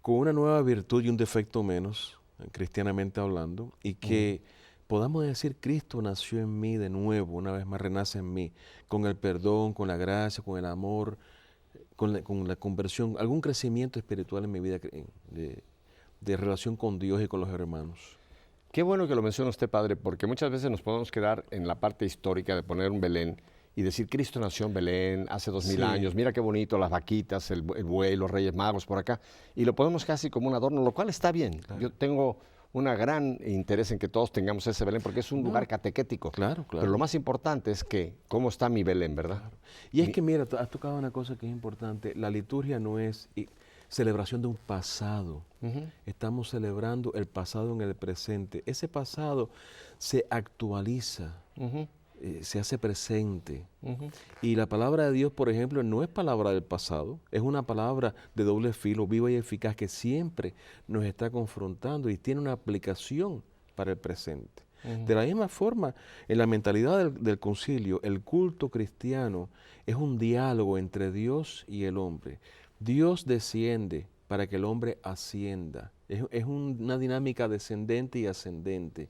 con una nueva virtud y un defecto menos, cristianamente hablando, y que podamos decir, Cristo nació en mí de nuevo, una vez más renace en mí, con el perdón, con la gracia, con el amor, con la conversión, algún crecimiento espiritual en mi vida de relación con Dios y con los hermanos. Qué bueno que lo menciona usted, padre, porque muchas veces nos podemos quedar en la parte histórica de poner un Belén y decir, Cristo nació en Belén hace 2000 Sí. años, mira qué bonito, las vaquitas, el buey, los reyes magos por acá, y lo ponemos casi como un adorno, lo cual está bien. Claro. Yo tengo un gran interés en que todos tengamos ese Belén, porque es un lugar catequético. Claro, claro. Pero lo más importante es que, ¿cómo está mi Belén, verdad? Y es que mira, has tocado una cosa que es importante, la liturgia no es celebración de un pasado, estamos celebrando el pasado en el presente, ese pasado se actualiza, se hace presente. Y la palabra de Dios, por ejemplo, no es palabra del pasado, es una palabra de doble filo, viva y eficaz, que siempre nos está confrontando y tiene una aplicación para el presente. De la misma forma, en la mentalidad del concilio, el culto cristiano es un diálogo entre Dios y el hombre. Dios desciende para que el hombre ascienda. Es una dinámica descendente y ascendente.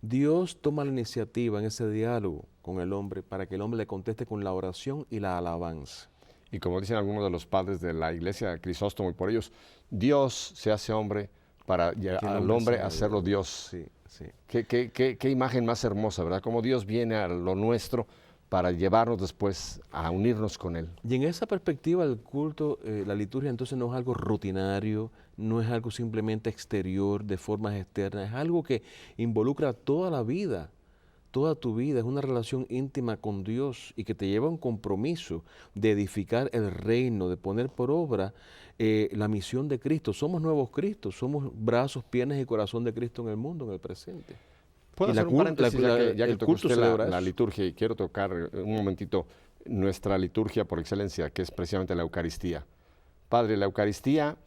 Dios toma la iniciativa en ese diálogo con el hombre para que el hombre le conteste con la oración y la alabanza. Y como dicen algunos de los padres de la iglesia, Crisóstomo y por ellos, Dios se hace hombre para al hombre hacerlo Dios. Sí, sí. Qué imagen más hermosa, ¿verdad? Cómo Dios viene a lo nuestro para llevarnos después a unirnos con Él. Y en esa perspectiva el culto, la liturgia entonces no es algo rutinario, no es algo simplemente exterior, de formas externas, es algo que involucra toda la vida, toda tu vida, es una relación íntima con Dios y que te lleva a un compromiso de edificar el reino, de poner por obra la misión de Cristo. Somos nuevos Cristos, somos brazos, piernas y corazón de Cristo en el mundo, en el presente. ¿Puedo Y hacer un paréntesis ya que el tocó culto usted celebra la eso. liturgia y quiero tocar un momentito nuestra liturgia por excelencia, que es precisamente la Eucaristía. Padre, la Eucaristía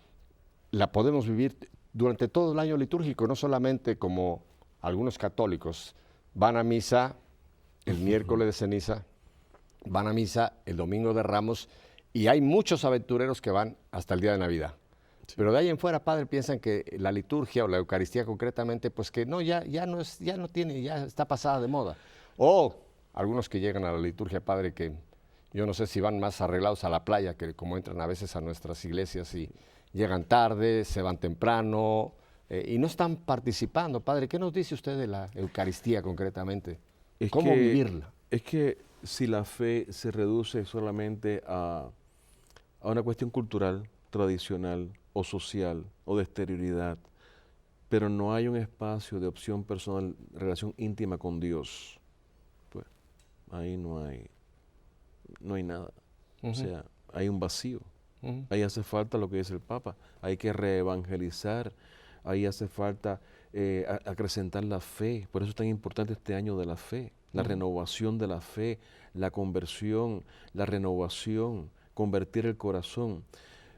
la podemos vivir durante todo el año litúrgico, no solamente como algunos católicos van a misa el miércoles de ceniza, van a misa el domingo de Ramos y hay muchos aventureros que van hasta el día de Navidad. Sí. Pero de ahí en fuera, padre, piensan que la liturgia o la Eucaristía concretamente, pues que no, ya está pasada de moda. O algunos que llegan a la liturgia, padre, que yo no sé si van más arreglados a la playa, que como entran a veces a nuestras iglesias y llegan tarde, se van temprano y no están participando. Padre, ¿qué nos dice usted de la Eucaristía concretamente? ¿Cómo vivirla? Es que si la fe se reduce solamente a una cuestión cultural, tradicional o social o de exterioridad, pero no hay un espacio de opción personal, relación íntima con Dios, pues ahí no hay nada. O sea, hay un vacío. Ahí hace falta lo que dice el Papa. Hay que reevangelizar. Ahí hace falta acrecentar la fe. Por eso es tan importante este año de la fe. La renovación de la fe, la conversión, la renovación, convertir el corazón.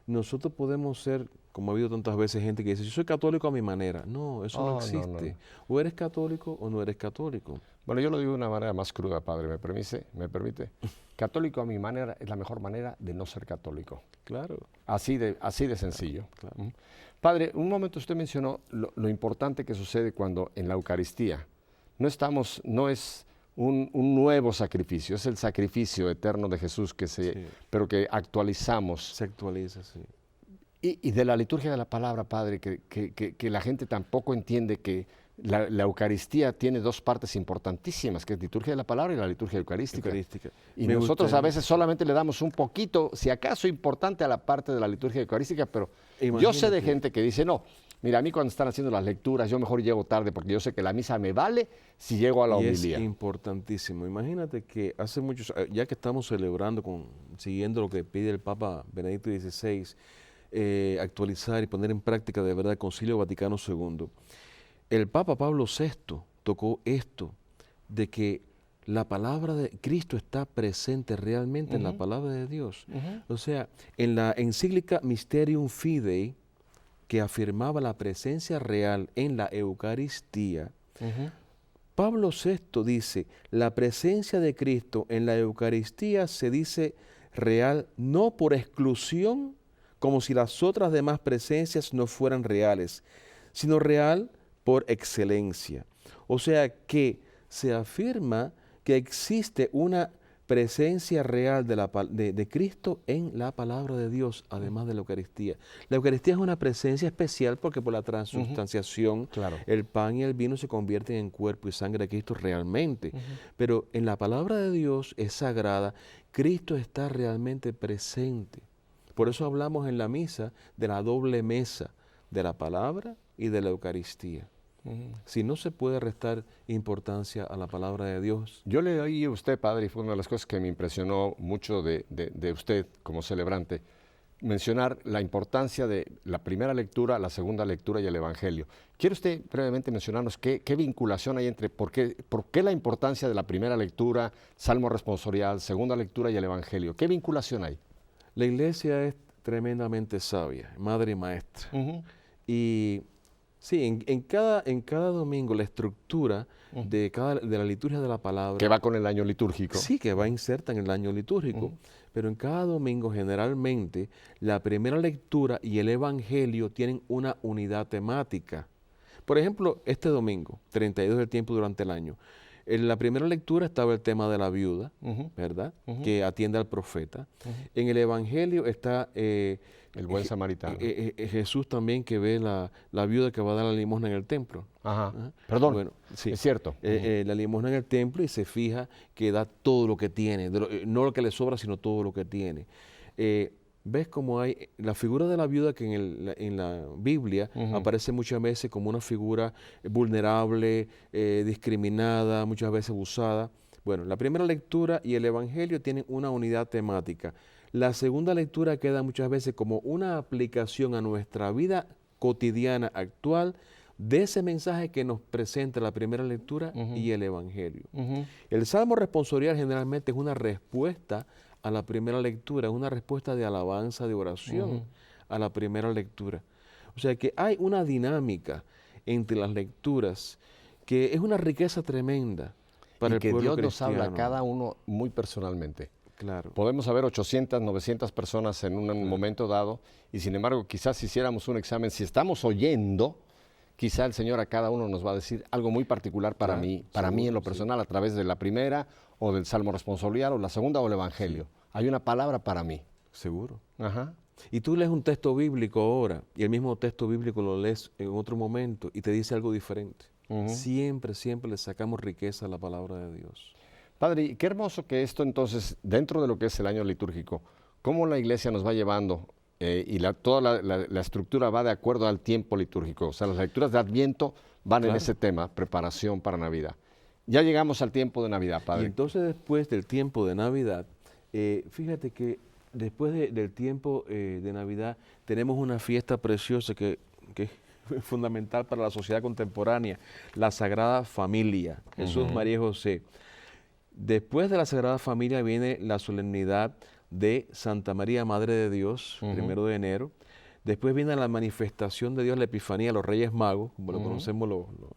Nosotros podemos ser, como ha habido tantas veces gente que dice, yo soy católico a mi manera. No, eso no existe. No. O eres católico o no eres católico. Bueno, yo lo digo de una manera más cruda, padre, ¿me permite? Católico a mi manera es la mejor manera de no ser católico. Claro. Así de sencillo. Claro. Padre, un momento usted mencionó lo importante que sucede cuando en la Eucaristía no es un nuevo sacrificio, es el sacrificio eterno de Jesús pero que actualizamos. Se actualiza, sí. Y de la liturgia de la palabra, Padre, que la gente tampoco entiende que la Eucaristía tiene dos partes importantísimas, que es liturgia de la palabra y la liturgia eucarística. Y nosotros a veces solamente le damos un poquito, si acaso importante, a la parte de la liturgia eucarística, pero yo sé de gente que dice, no, mira, a mí cuando están haciendo las lecturas, yo mejor llego tarde porque yo sé que la misa me vale si llego a la homilía. Es importantísimo. Imagínate que hace muchos, ya que estamos celebrando, siguiendo lo que pide el Papa Benedicto XVI, actualizar y poner en práctica de verdad el Concilio Vaticano II, el Papa Pablo VI tocó esto, de que la palabra de Cristo está presente realmente en la palabra de Dios. O sea, en la encíclica Mysterium Fidei, que afirmaba la presencia real en la Eucaristía, Pablo VI dice, la presencia de Cristo en la Eucaristía se dice real no por exclusión, como si las otras demás presencias no fueran reales, sino real por excelencia. O sea que se afirma que existe una presencia real de Cristo en la palabra de Dios, además de la Eucaristía. La Eucaristía es una presencia especial porque por la transubstanciación, Claro. el pan y el vino se convierten en cuerpo y sangre de Cristo realmente. Pero en la palabra de Dios es sagrada, Cristo está realmente presente. Por eso hablamos en la misa de la doble mesa, de la palabra y de la Eucaristía. Si no se puede restar importancia a la palabra de Dios. Yo le oí a usted, padre, y fue una de las cosas que me impresionó mucho de usted como celebrante, mencionar la importancia de la primera lectura, la segunda lectura y el Evangelio. ¿Quiere usted brevemente mencionarnos qué vinculación hay entre por qué la importancia de la primera lectura, Salmo responsorial, segunda lectura y el Evangelio? ¿Qué vinculación hay? La iglesia es tremendamente sabia, madre y maestra. Y sí, en cada domingo la estructura de la liturgia de la palabra. Que va con el año litúrgico. Sí, que va inserta en el año litúrgico. Pero en cada domingo generalmente la primera lectura y el evangelio tienen una unidad temática. Por ejemplo, este domingo, 32 del tiempo durante el año. En la primera lectura estaba el tema de la viuda, ¿verdad? Que atiende al profeta. En el evangelio está el buen samaritano. Jesús también, que ve la viuda que va a dar la limosna en el templo. Perdón, bueno, sí. es cierto. La limosna en el templo y se fija que da todo lo que tiene, no lo que le sobra, sino todo lo que tiene. ¿Ves cómo hay la figura de la viuda que en la Biblia aparece muchas veces como una figura vulnerable, discriminada, muchas veces abusada? Bueno, la primera lectura y el evangelio tienen una unidad temática. La segunda lectura queda muchas veces como una aplicación a nuestra vida cotidiana actual de ese mensaje que nos presenta la primera lectura y el evangelio. El Salmo responsorial generalmente es una respuesta a la primera lectura, es una respuesta de alabanza, de oración a la primera lectura. O sea que hay una dinámica entre las lecturas que es una riqueza tremenda para el pueblo cristiano. Que Dios nos habla a cada uno muy personalmente. Claro. Podemos haber 800, 900 personas en un momento dado y sin embargo quizás si hiciéramos un examen, si estamos oyendo, quizá el Señor a cada uno nos va a decir algo muy particular para mí en lo personal, a través de la primera o del Salmo responsorial o la segunda o el Evangelio. Hay una palabra para mí. Seguro. Y tú lees un texto bíblico ahora y el mismo texto bíblico lo lees en otro momento y te dice algo diferente. Siempre le sacamos riqueza a la palabra de Dios. Padre, qué hermoso que esto entonces, dentro de lo que es el año litúrgico, cómo la iglesia nos va llevando y toda la estructura va de acuerdo al tiempo litúrgico. O sea, las lecturas de Adviento van en ese tema, preparación para Navidad. Ya llegamos al tiempo de Navidad, Padre. Y entonces después del tiempo de Navidad, fíjate que después del tiempo de Navidad tenemos una fiesta preciosa que es fundamental para la sociedad contemporánea, la Sagrada Familia, Jesús, María y José. Después de la Sagrada Familia viene la solemnidad de Santa María, Madre de Dios, 1 de enero. Después viene la manifestación de Dios, la Epifanía, los Reyes Magos, como lo conocemos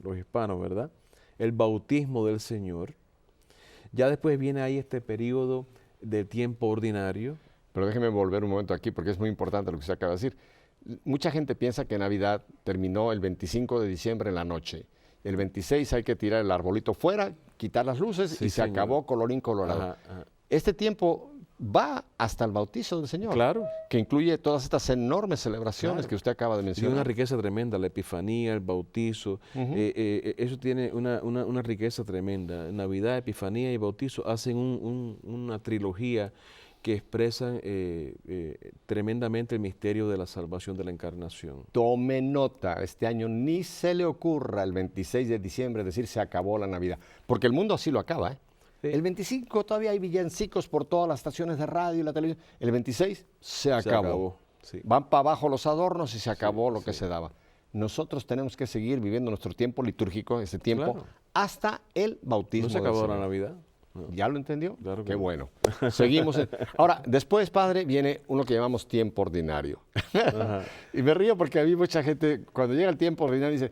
los hispanos, ¿verdad? El bautismo del Señor. Ya después viene ahí este periodo de tiempo ordinario. Pero déjeme volver un momento aquí porque es muy importante lo que usted acaba de decir. Mucha gente piensa que Navidad terminó el 25 de diciembre en la noche. El 26 hay que tirar el arbolito fuera, quitar las luces y se acabó colorín colorado. Este tiempo va hasta el bautizo del Señor. Claro. Que incluye todas estas enormes celebraciones que usted acaba de mencionar. Tiene una riqueza tremenda, la Epifanía, el bautizo. Eso tiene una riqueza tremenda. Navidad, Epifanía y bautizo hacen una trilogía que expresan tremendamente el misterio de la salvación de la encarnación. Tome nota, este año ni se le ocurra el 26 de diciembre decir se acabó la Navidad, porque el mundo así lo acaba, ¿eh? Sí. El 25 todavía hay villancicos por todas las estaciones de radio y la televisión. El 26 se acabó. Sí. Van para abajo los adornos y se acabó lo que se daba. Nosotros tenemos que seguir viviendo nuestro tiempo litúrgico, ese tiempo, hasta el bautismo. ¿No se acabó la Navidad? No. ¿Ya lo entendió? Claro que Qué bueno. Seguimos. Ahora, después, Padre, viene uno que llamamos tiempo ordinario. Y me río porque a mí mucha gente, cuando llega el tiempo ordinario, dice,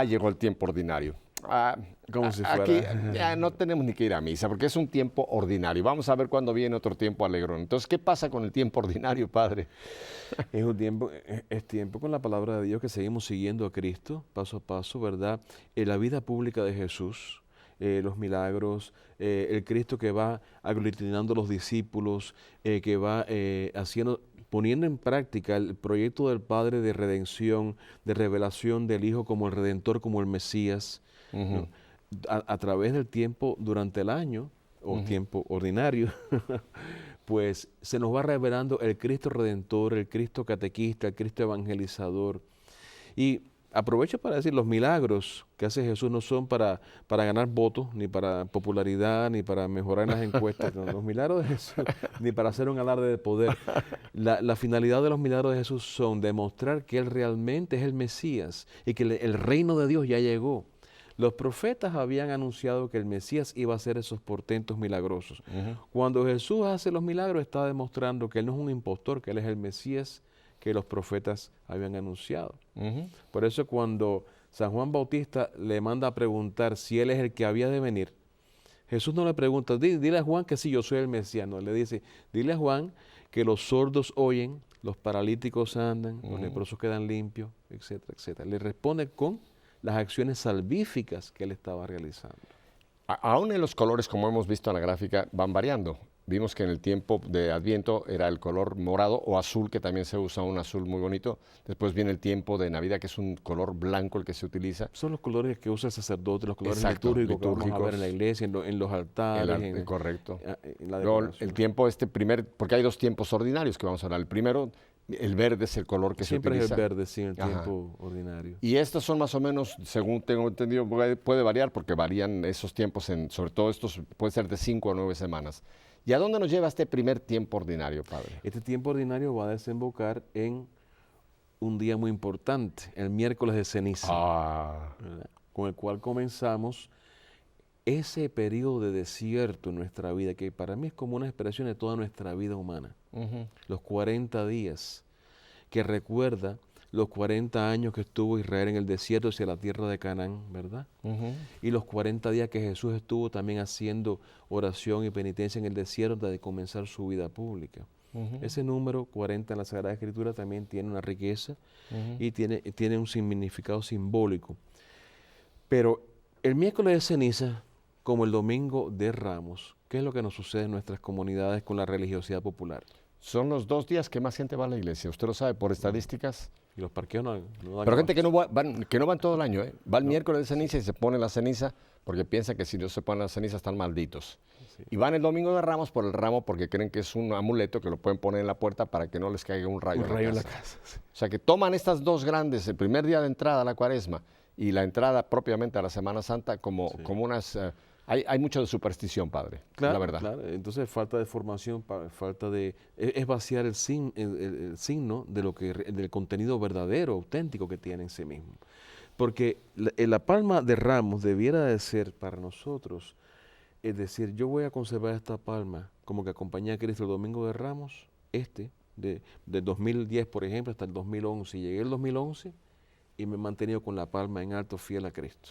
llegó el tiempo ordinario. Ah, Como si aquí fuera. ya no tenemos ni que ir a misa porque es un tiempo ordinario. Vamos a ver cuándo viene otro tiempo alegrón. Entonces, ¿qué pasa con el tiempo ordinario, padre? Es un tiempo, es tiempo con la palabra de Dios que seguimos siguiendo a Cristo paso a paso, ¿verdad? La vida pública de Jesús, los milagros, el Cristo que va aglutinando a los discípulos, que va haciendo, poniendo en práctica el proyecto del Padre de redención, de revelación del Hijo como el Redentor, como el Mesías, Ujú, ¿no? A través del tiempo durante el año, o ujú. tiempo ordinario, pues se nos va revelando el Cristo Redentor, el Cristo Catequista, el Cristo Evangelizador. Y aprovecho para decir, los milagros que hace Jesús no son para ganar votos, ni para popularidad, ni para mejorar en las encuestas. No, los milagros de Jesús, ni para hacer un alarde de poder. La finalidad de los milagros de Jesús son demostrar que Él realmente es el Mesías y que el reino de Dios ya llegó. Los profetas habían anunciado que el Mesías iba a hacer esos portentos milagrosos. Ujú. Cuando Jesús hace los milagros, está demostrando que Él no es un impostor, que Él es el Mesías que los profetas habían anunciado. Ujú. Por eso cuando San Juan Bautista le manda a preguntar si Él es el que había de venir, Jesús no le pregunta, dile a Juan que sí, yo soy el Mesías. No, le dice, dile a Juan que los sordos oyen, los paralíticos andan, los leprosos quedan limpios, etcétera, etcétera. Le responde con las acciones salvíficas que Él estaba realizando. Aún en los colores, como hemos visto en la gráfica, van variando. Vimos que en el tiempo de Adviento era el color morado o azul, que también se usa un azul muy bonito. Después viene el tiempo de Navidad, que es un color blanco el que se utiliza. Son los colores que usa el sacerdote, los colores Exacto, litúrgicos que vamos a ver en la litúrgicos. iglesia, en los altares, Correcto. en la Luego el decoración. tiempo porque hay dos tiempos ordinarios que vamos a hablar. El primero, el verde es el color que Siempre se es utiliza. el verde, sí, en el Ajá. tiempo ordinario. Y estos son más o menos, según tengo entendido, puede variar porque varían esos tiempos, sobre todo estos puede ser de 5 a 9 semanas. ¿Y a dónde nos lleva este primer tiempo ordinario, padre? Este tiempo ordinario va a desembocar en un día muy importante, el miércoles de ceniza, ¿verdad? Con el cual comenzamos ese periodo de desierto en nuestra vida, que para mí es como una expresión de toda nuestra vida humana. Ujú. Los 40 días, que recuerda los 40 años que estuvo Israel en el desierto hacia la tierra de Canaán, ¿verdad? Ujú. Y los 40 días que Jesús estuvo también haciendo oración y penitencia en el desierto antes de comenzar su vida pública. Ujú. Ese número 40 en la Sagrada Escritura también tiene una riqueza Ujú. y tiene un significado simbólico. Pero el miércoles de ceniza, como el domingo de Ramos, ¿qué es lo que nos sucede en nuestras comunidades con la religiosidad popular? Son los 2 días que más gente va a la iglesia. Usted lo sabe por estadísticas. Y los parqueos no dan Pero gente abasto. que no van todo el año, ¿eh? Va el miércoles de ceniza y se pone la ceniza porque piensa que si no se ponen la ceniza están malditos. Sí. Y van el domingo de Ramos por el ramo porque creen que es un amuleto que lo pueden poner en la puerta para que no les caiga un rayo, Un rayo en la casa. Sí. O sea que toman estas dos grandes, el primer día de entrada a la Cuaresma y la entrada propiamente a la Semana Santa como unas... hay mucho de superstición, padre, Claro, la verdad. claro. Entonces falta de formación, falta de... Es vaciar el signo de del contenido verdadero, auténtico que tiene en sí mismo. Porque la palma de Ramos debiera de ser para nosotros, es decir, yo voy a conservar esta palma como que acompañé a Cristo el domingo de Ramos, del 2010, por ejemplo, hasta el 2011. Llegué el 2011 y me he mantenido con la palma en alto, fiel a Cristo.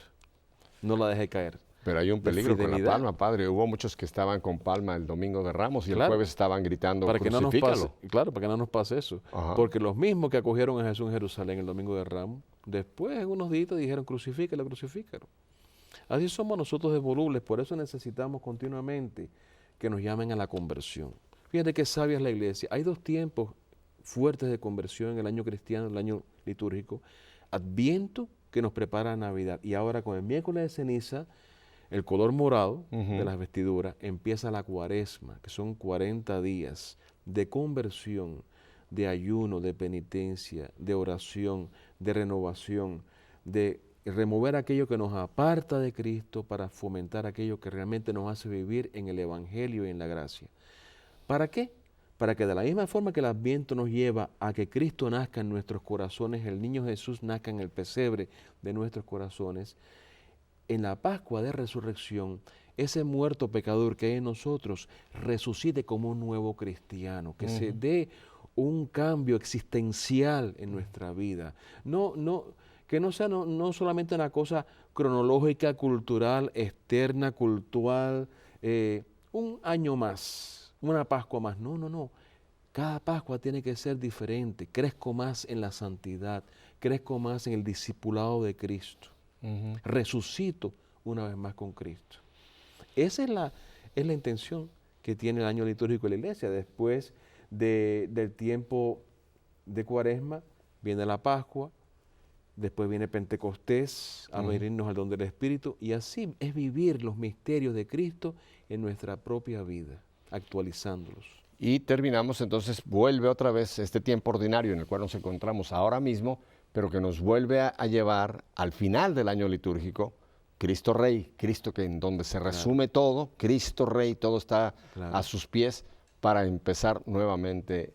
No la dejé caer. Pero hay un De peligro con la fidelidad. palma, padre. Hubo muchos que estaban con palma el domingo de Ramos y el Claro. jueves estaban gritando, Para que no nos pase, crucifícalo. claro, para que no nos pase eso. Ajá. Porque los mismos que acogieron a Jesús en Jerusalén el domingo de Ramos, después en unos días dijeron crucifícalo, crucifícalo. Así somos nosotros de volubles, por eso necesitamos continuamente que nos llamen a la conversión. Fíjate qué sabia es la iglesia. Hay dos tiempos fuertes de conversión en el año cristiano, el año litúrgico. Adviento, que nos prepara a Navidad. Y ahora con el miércoles de ceniza, el color morado de las vestiduras, empieza la Cuaresma, que son 40 días de conversión, de ayuno, de penitencia, de oración, de renovación, de remover aquello que nos aparta de Cristo para fomentar aquello que realmente nos hace vivir en el Evangelio y en la gracia. ¿Para qué? Para que de la misma forma que el Adviento nos lleva a que Cristo nazca en nuestros corazones, el niño Jesús nazca en el pesebre de nuestros corazones, en la Pascua de Resurrección, ese muerto pecador que hay en nosotros resucite como un nuevo cristiano, que se dé un cambio existencial en nuestra vida. que no sea no solamente una cosa cronológica, cultural, externa, cultural, un año más, una Pascua más. No, no, no. Cada Pascua tiene que ser diferente. Crezco más en la santidad, crezco más en el discipulado de Cristo. Resucito una vez más con Cristo. Esa es la intención que tiene el año litúrgico de la iglesia. Después del tiempo de Cuaresma viene la Pascua, después viene Pentecostés, abrirnos al don del Espíritu, y así es vivir los misterios de Cristo en nuestra propia vida, actualizándolos. Y terminamos, entonces vuelve otra vez este tiempo ordinario en el cual nos encontramos ahora mismo, pero que nos vuelve a llevar al final del año litúrgico, Cristo Rey, Cristo que en donde se resume todo, Cristo Rey, todo está a sus pies para empezar nuevamente.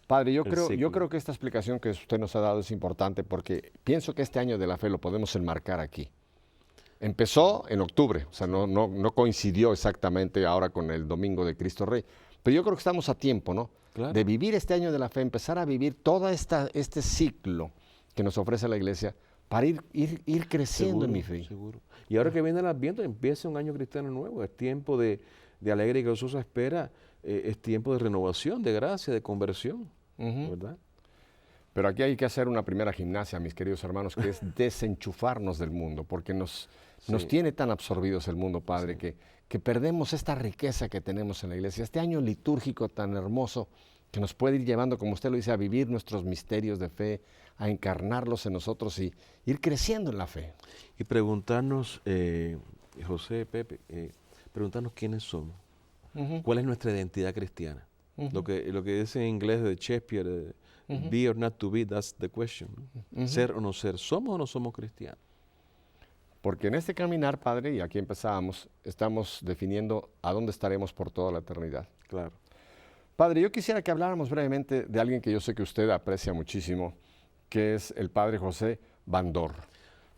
Padre, yo creo que esta explicación que usted nos ha dado es importante porque pienso que este año de la fe lo podemos enmarcar aquí. Empezó en octubre, o sea, no coincidió exactamente ahora con el Domingo de Cristo Rey, pero yo creo que estamos a tiempo, ¿no? Claro. De vivir este año de la fe, empezar a vivir todo este ciclo que nos ofrece la Iglesia para ir creciendo Seguro, en mi fe. Seguro. Y ahora que viene el Adviento, empieza un año cristiano nuevo, es tiempo de alegre y gozosa espera, es tiempo de renovación, de gracia, de conversión, ¿verdad? Pero aquí hay que hacer una primera gimnasia, mis queridos hermanos, que es desenchufarnos del mundo, porque nos tiene tan absorbidos el mundo, Padre, que perdemos esta riqueza que tenemos en la iglesia, este año litúrgico tan hermoso que nos puede ir llevando, como usted lo dice, a vivir nuestros misterios de fe, a encarnarlos en nosotros y ir creciendo en la fe. Y preguntarnos, José, Pepe, preguntarnos quiénes somos, cuál es nuestra identidad cristiana. Lo que dice en inglés de Shakespeare, be or not to be, that's the question. Ser o no ser, ¿somos o no somos cristianos? Porque en este caminar, Padre, y aquí empezábamos, estamos definiendo a dónde estaremos por toda la eternidad. Claro. Padre, yo quisiera que habláramos brevemente de alguien que yo sé que usted aprecia muchísimo, que es el Padre José Bandor.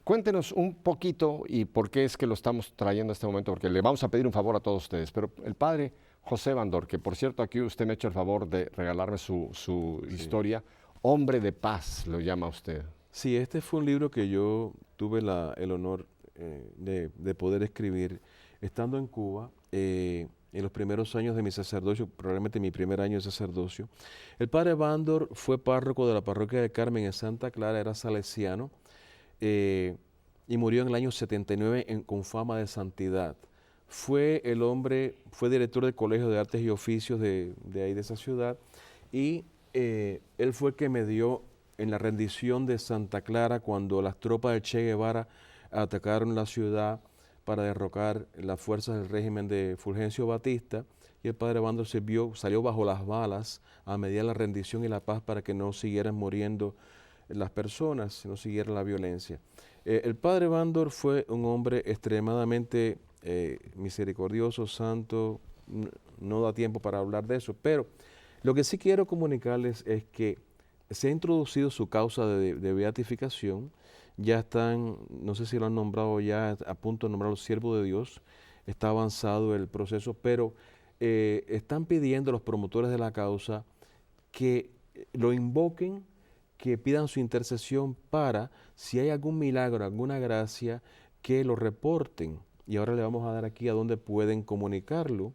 Cuéntenos un poquito y por qué es que lo estamos trayendo a este momento, porque le vamos a pedir un favor a todos ustedes, pero el Padre José Bandor, que por cierto aquí usted me ha hecho el favor de regalarme su historia, Hombre de Paz, lo llama usted. Sí, este fue un libro que yo tuve el honor de poder escribir estando en Cuba, en los primeros años de mi sacerdocio, probablemente mi primer año de sacerdocio. El Padre Bandor fue párroco de la parroquia de Carmen en Santa Clara, era salesiano, y murió en el año 79 con fama de santidad. Fue director del Colegio de Artes y Oficios de ahí de esa ciudad, y él fue el que me dio en la rendición de Santa Clara cuando las tropas de Che Guevara atacaron la ciudad para derrocar las fuerzas del régimen de Fulgencio Batista, y el Padre Bandor salió bajo las balas a mediar la rendición y la paz para que no siguieran muriendo las personas, no siguiera la violencia. El Padre Bandor fue un hombre extremadamente misericordioso, santo, no da tiempo para hablar de eso, pero lo que sí quiero comunicarles es que se ha introducido su causa de beatificación, ya están, no sé si lo han nombrado ya, a punto de nombrarlo siervo de Dios, está avanzado el proceso, pero están pidiendo los promotores de la causa que lo invoquen, que pidan su intercesión para, si hay algún milagro, alguna gracia, que lo reporten. Y ahora le vamos a dar aquí a dónde pueden comunicarlo.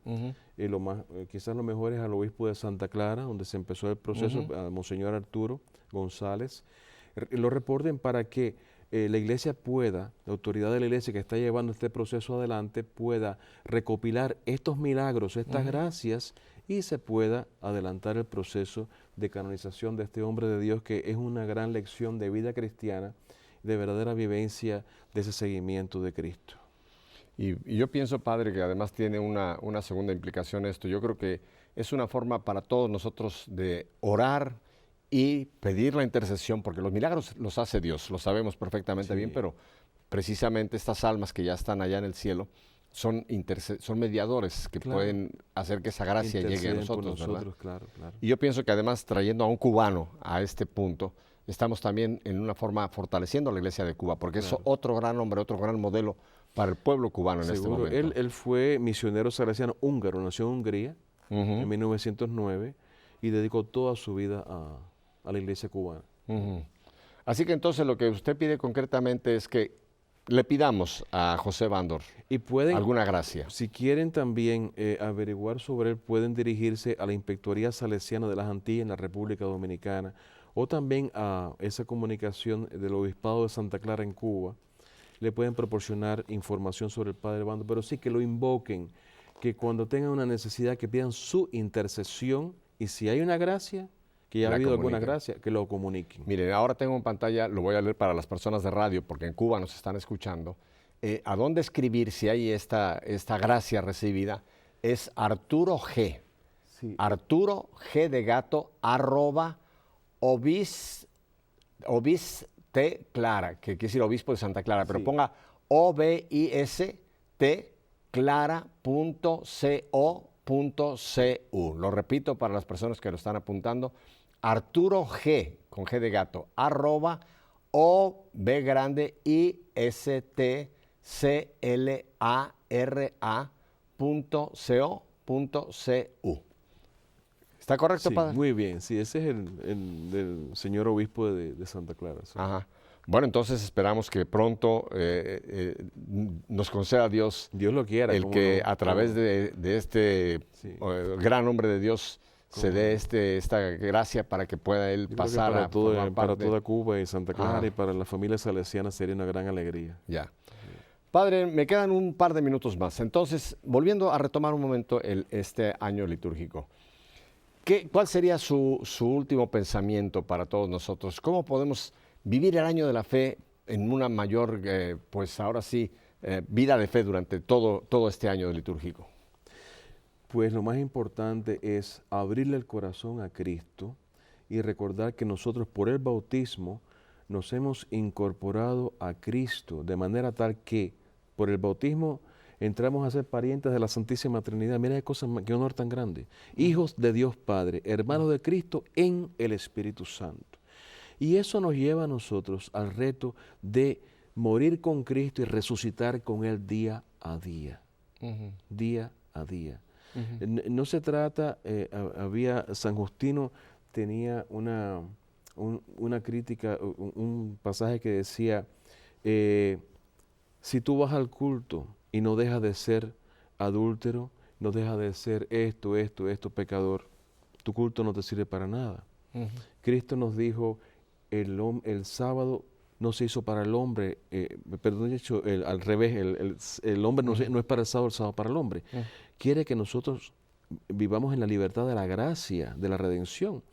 Quizás lo mejor es al obispo de Santa Clara, donde se empezó el proceso, a Monseñor Arturo González. Lo reporten para que la iglesia pueda, la autoridad de la iglesia que está llevando este proceso adelante, pueda recopilar estos milagros, estas gracias, y se pueda adelantar el proceso de canonización de este hombre de Dios, que es una gran lección de vida cristiana, de verdadera vivencia de ese seguimiento de Cristo. Y yo pienso, Padre, que además tiene una segunda implicación esto. Yo creo que es una forma para todos nosotros de orar y pedir la intercesión, porque los milagros los hace Dios, lo sabemos perfectamente bien, pero precisamente estas almas que ya están allá en el cielo son mediadores que pueden hacer que esa gracia llegue a nosotros, ¿verdad? Claro. Y yo pienso que además trayendo a un cubano a este punto, estamos también en una forma fortaleciendo a la iglesia de Cuba, porque es otro gran hombre, otro gran modelo para el pueblo cubano en este momento. Él fue misionero salesiano húngaro, nació en Hungría en 1909 y dedicó toda su vida a la iglesia cubana. Así que entonces lo que usted pide concretamente es que le pidamos a José Bandor Y pueden, alguna gracia. si quieren también averiguar sobre él, pueden dirigirse a la Inspectoría Salesiana de las Antillas en la República Dominicana o también a esa comunicación del Obispado de Santa Clara en Cuba. Le pueden proporcionar información sobre el Padre Bandor, pero sí que lo invoquen, que cuando tengan una necesidad que pidan su intercesión y si hay una gracia, que ya ha La habido alguna comuniquen. gracia, que lo comuniquen. Miren, ahora tengo en pantalla, lo voy a leer para las personas de radio, porque en Cuba nos están escuchando. ¿A dónde escribir si hay esta gracia recibida? Es Arturo G. Sí. Arturo G de gato, @ obist Clara, que quiere decir obispo de Santa Clara, pero Sí. ponga OBIST clara.co.cu. Lo repito para las personas que lo están apuntando. Arturo G, con G de gato, @ OBISTCLARA.co.cu. ¿Está correcto, Sí, padre? muy bien. Sí, ese es el del señor obispo de Santa Clara. Sí. Ajá. Bueno, entonces esperamos que pronto nos conceda Dios Dios lo quiera. el cómo que no, a través cómo no. de este Sí. gran hombre de Dios se Cómo dé no. esta gracia para que pueda él Yo creo que pasar para, a formar para parte. toda Cuba y Santa Clara Ajá. y para la familia salesiana sería una gran alegría. Ya. Padre, me quedan un par de minutos más. Entonces, volviendo a retomar un momento este año litúrgico, ¿cuál sería su último pensamiento para todos nosotros? ¿Cómo podemos vivir el año de la fe en una mayor, pues ahora sí, vida de fe durante todo este año litúrgico? Pues lo más importante es abrirle el corazón a Cristo y recordar que nosotros por el bautismo nos hemos incorporado a Cristo de manera tal que por el bautismo entramos a ser parientes de la Santísima Trinidad. Mira qué cosa, qué honor tan grande. Hijos de Dios Padre, hermanos de Cristo en el Espíritu Santo. Y eso nos lleva a nosotros al reto de morir con Cristo y resucitar con Él día a día. Día a día. No se trata, había, San Justino tenía una crítica, un pasaje que decía, si tú vas al culto y no dejas de ser adúltero, no dejas de ser esto, pecador, tu culto no te sirve para nada. Cristo nos dijo, el sábado no se hizo para el hombre, perdón, de hecho, al revés, el hombre no es para el sábado para el hombre. Quiere que nosotros vivamos en la libertad de la gracia, de la redención.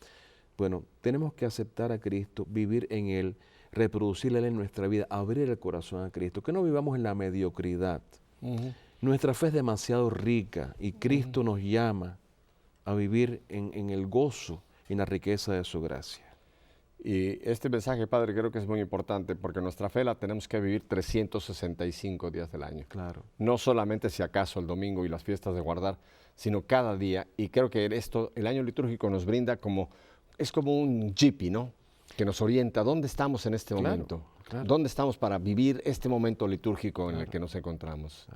Bueno, tenemos que aceptar a Cristo, vivir en Él, reproducirle en nuestra vida, abrir el corazón a Cristo, que no vivamos en la mediocridad. Nuestra fe es demasiado rica y Cristo nos llama a vivir en el gozo y en la riqueza de su gracia. Y este mensaje, Padre, creo que es muy importante porque nuestra fe la tenemos que vivir 365 días del año. Claro. No solamente si acaso el domingo y las fiestas de guardar, sino cada día. Y creo que el año litúrgico nos brinda es como un jipi, ¿no? Que nos orienta. ¿Dónde estamos en este Claro, momento? claro. ¿Dónde estamos para vivir este momento litúrgico en el que nos encontramos?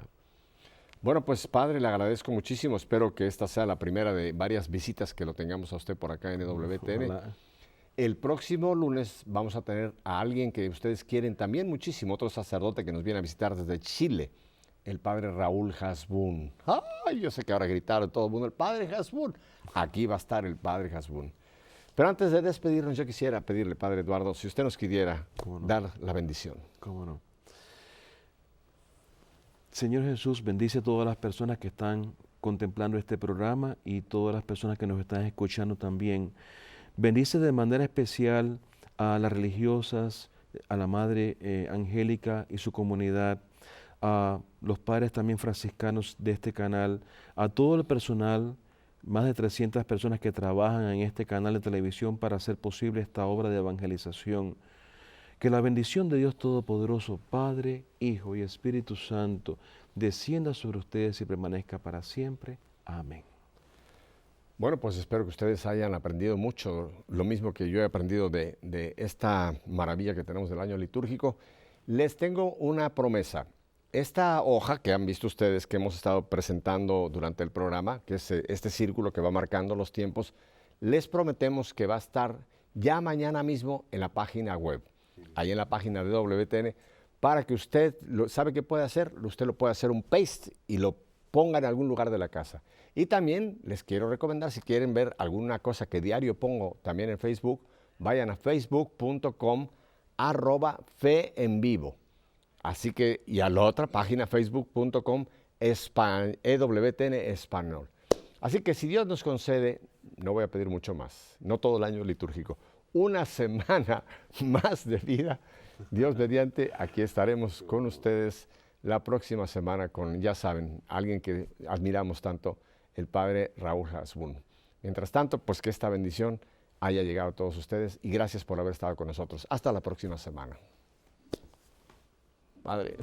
Bueno, pues Padre, le agradezco muchísimo. Espero que esta sea la primera de varias visitas que lo tengamos a usted por acá en EWTN. Ojalá. El próximo lunes vamos a tener a alguien que ustedes quieren también muchísimo, otro sacerdote que nos viene a visitar desde Chile, el padre Raúl Hasbún. ¡Ay! Yo sé que ahora gritaron todo el mundo, el padre Hasbún. Aquí va a estar el padre Hasbún. Pero antes de despedirnos, yo quisiera pedirle, padre Eduardo, si usted nos quisiera dar la bendición. ¿Cómo no? Señor Jesús, bendice a todas las personas que están contemplando este programa y todas las personas que nos están escuchando también. Bendice de manera especial a las religiosas, a la Madre Angélica y su comunidad, a los padres también franciscanos de este canal, a todo el personal, más de 300 personas que trabajan en este canal de televisión para hacer posible esta obra de evangelización. Que la bendición de Dios Todopoderoso, Padre, Hijo y Espíritu Santo, descienda sobre ustedes y permanezca para siempre. Amén. Bueno, pues espero que ustedes hayan aprendido mucho, lo mismo que yo he aprendido de esta maravilla que tenemos del año litúrgico. Les tengo una promesa. Esta hoja que han visto ustedes que hemos estado presentando durante el programa, que es este círculo que va marcando los tiempos, les prometemos que va a estar ya mañana mismo en la página web. ahí en la página de WTN, para que usted, ¿sabe qué puede hacer? Usted lo puede hacer un paste y lo ponga en algún lugar de la casa. Y también les quiero recomendar, si quieren ver alguna cosa que diario pongo también en Facebook, vayan a facebook.com/fe en vivo. Así que, y a la otra página, facebook.com EWTN Español. Así que si Dios nos concede, no voy a pedir mucho más, no todo el año litúrgico, una semana más de vida, Dios mediante, aquí estaremos con ustedes la próxima semana con, ya saben, alguien que admiramos tanto, el padre Raúl Hasbún. Mientras tanto, pues que esta bendición haya llegado a todos ustedes y gracias por haber estado con nosotros. Hasta la próxima semana. Padre.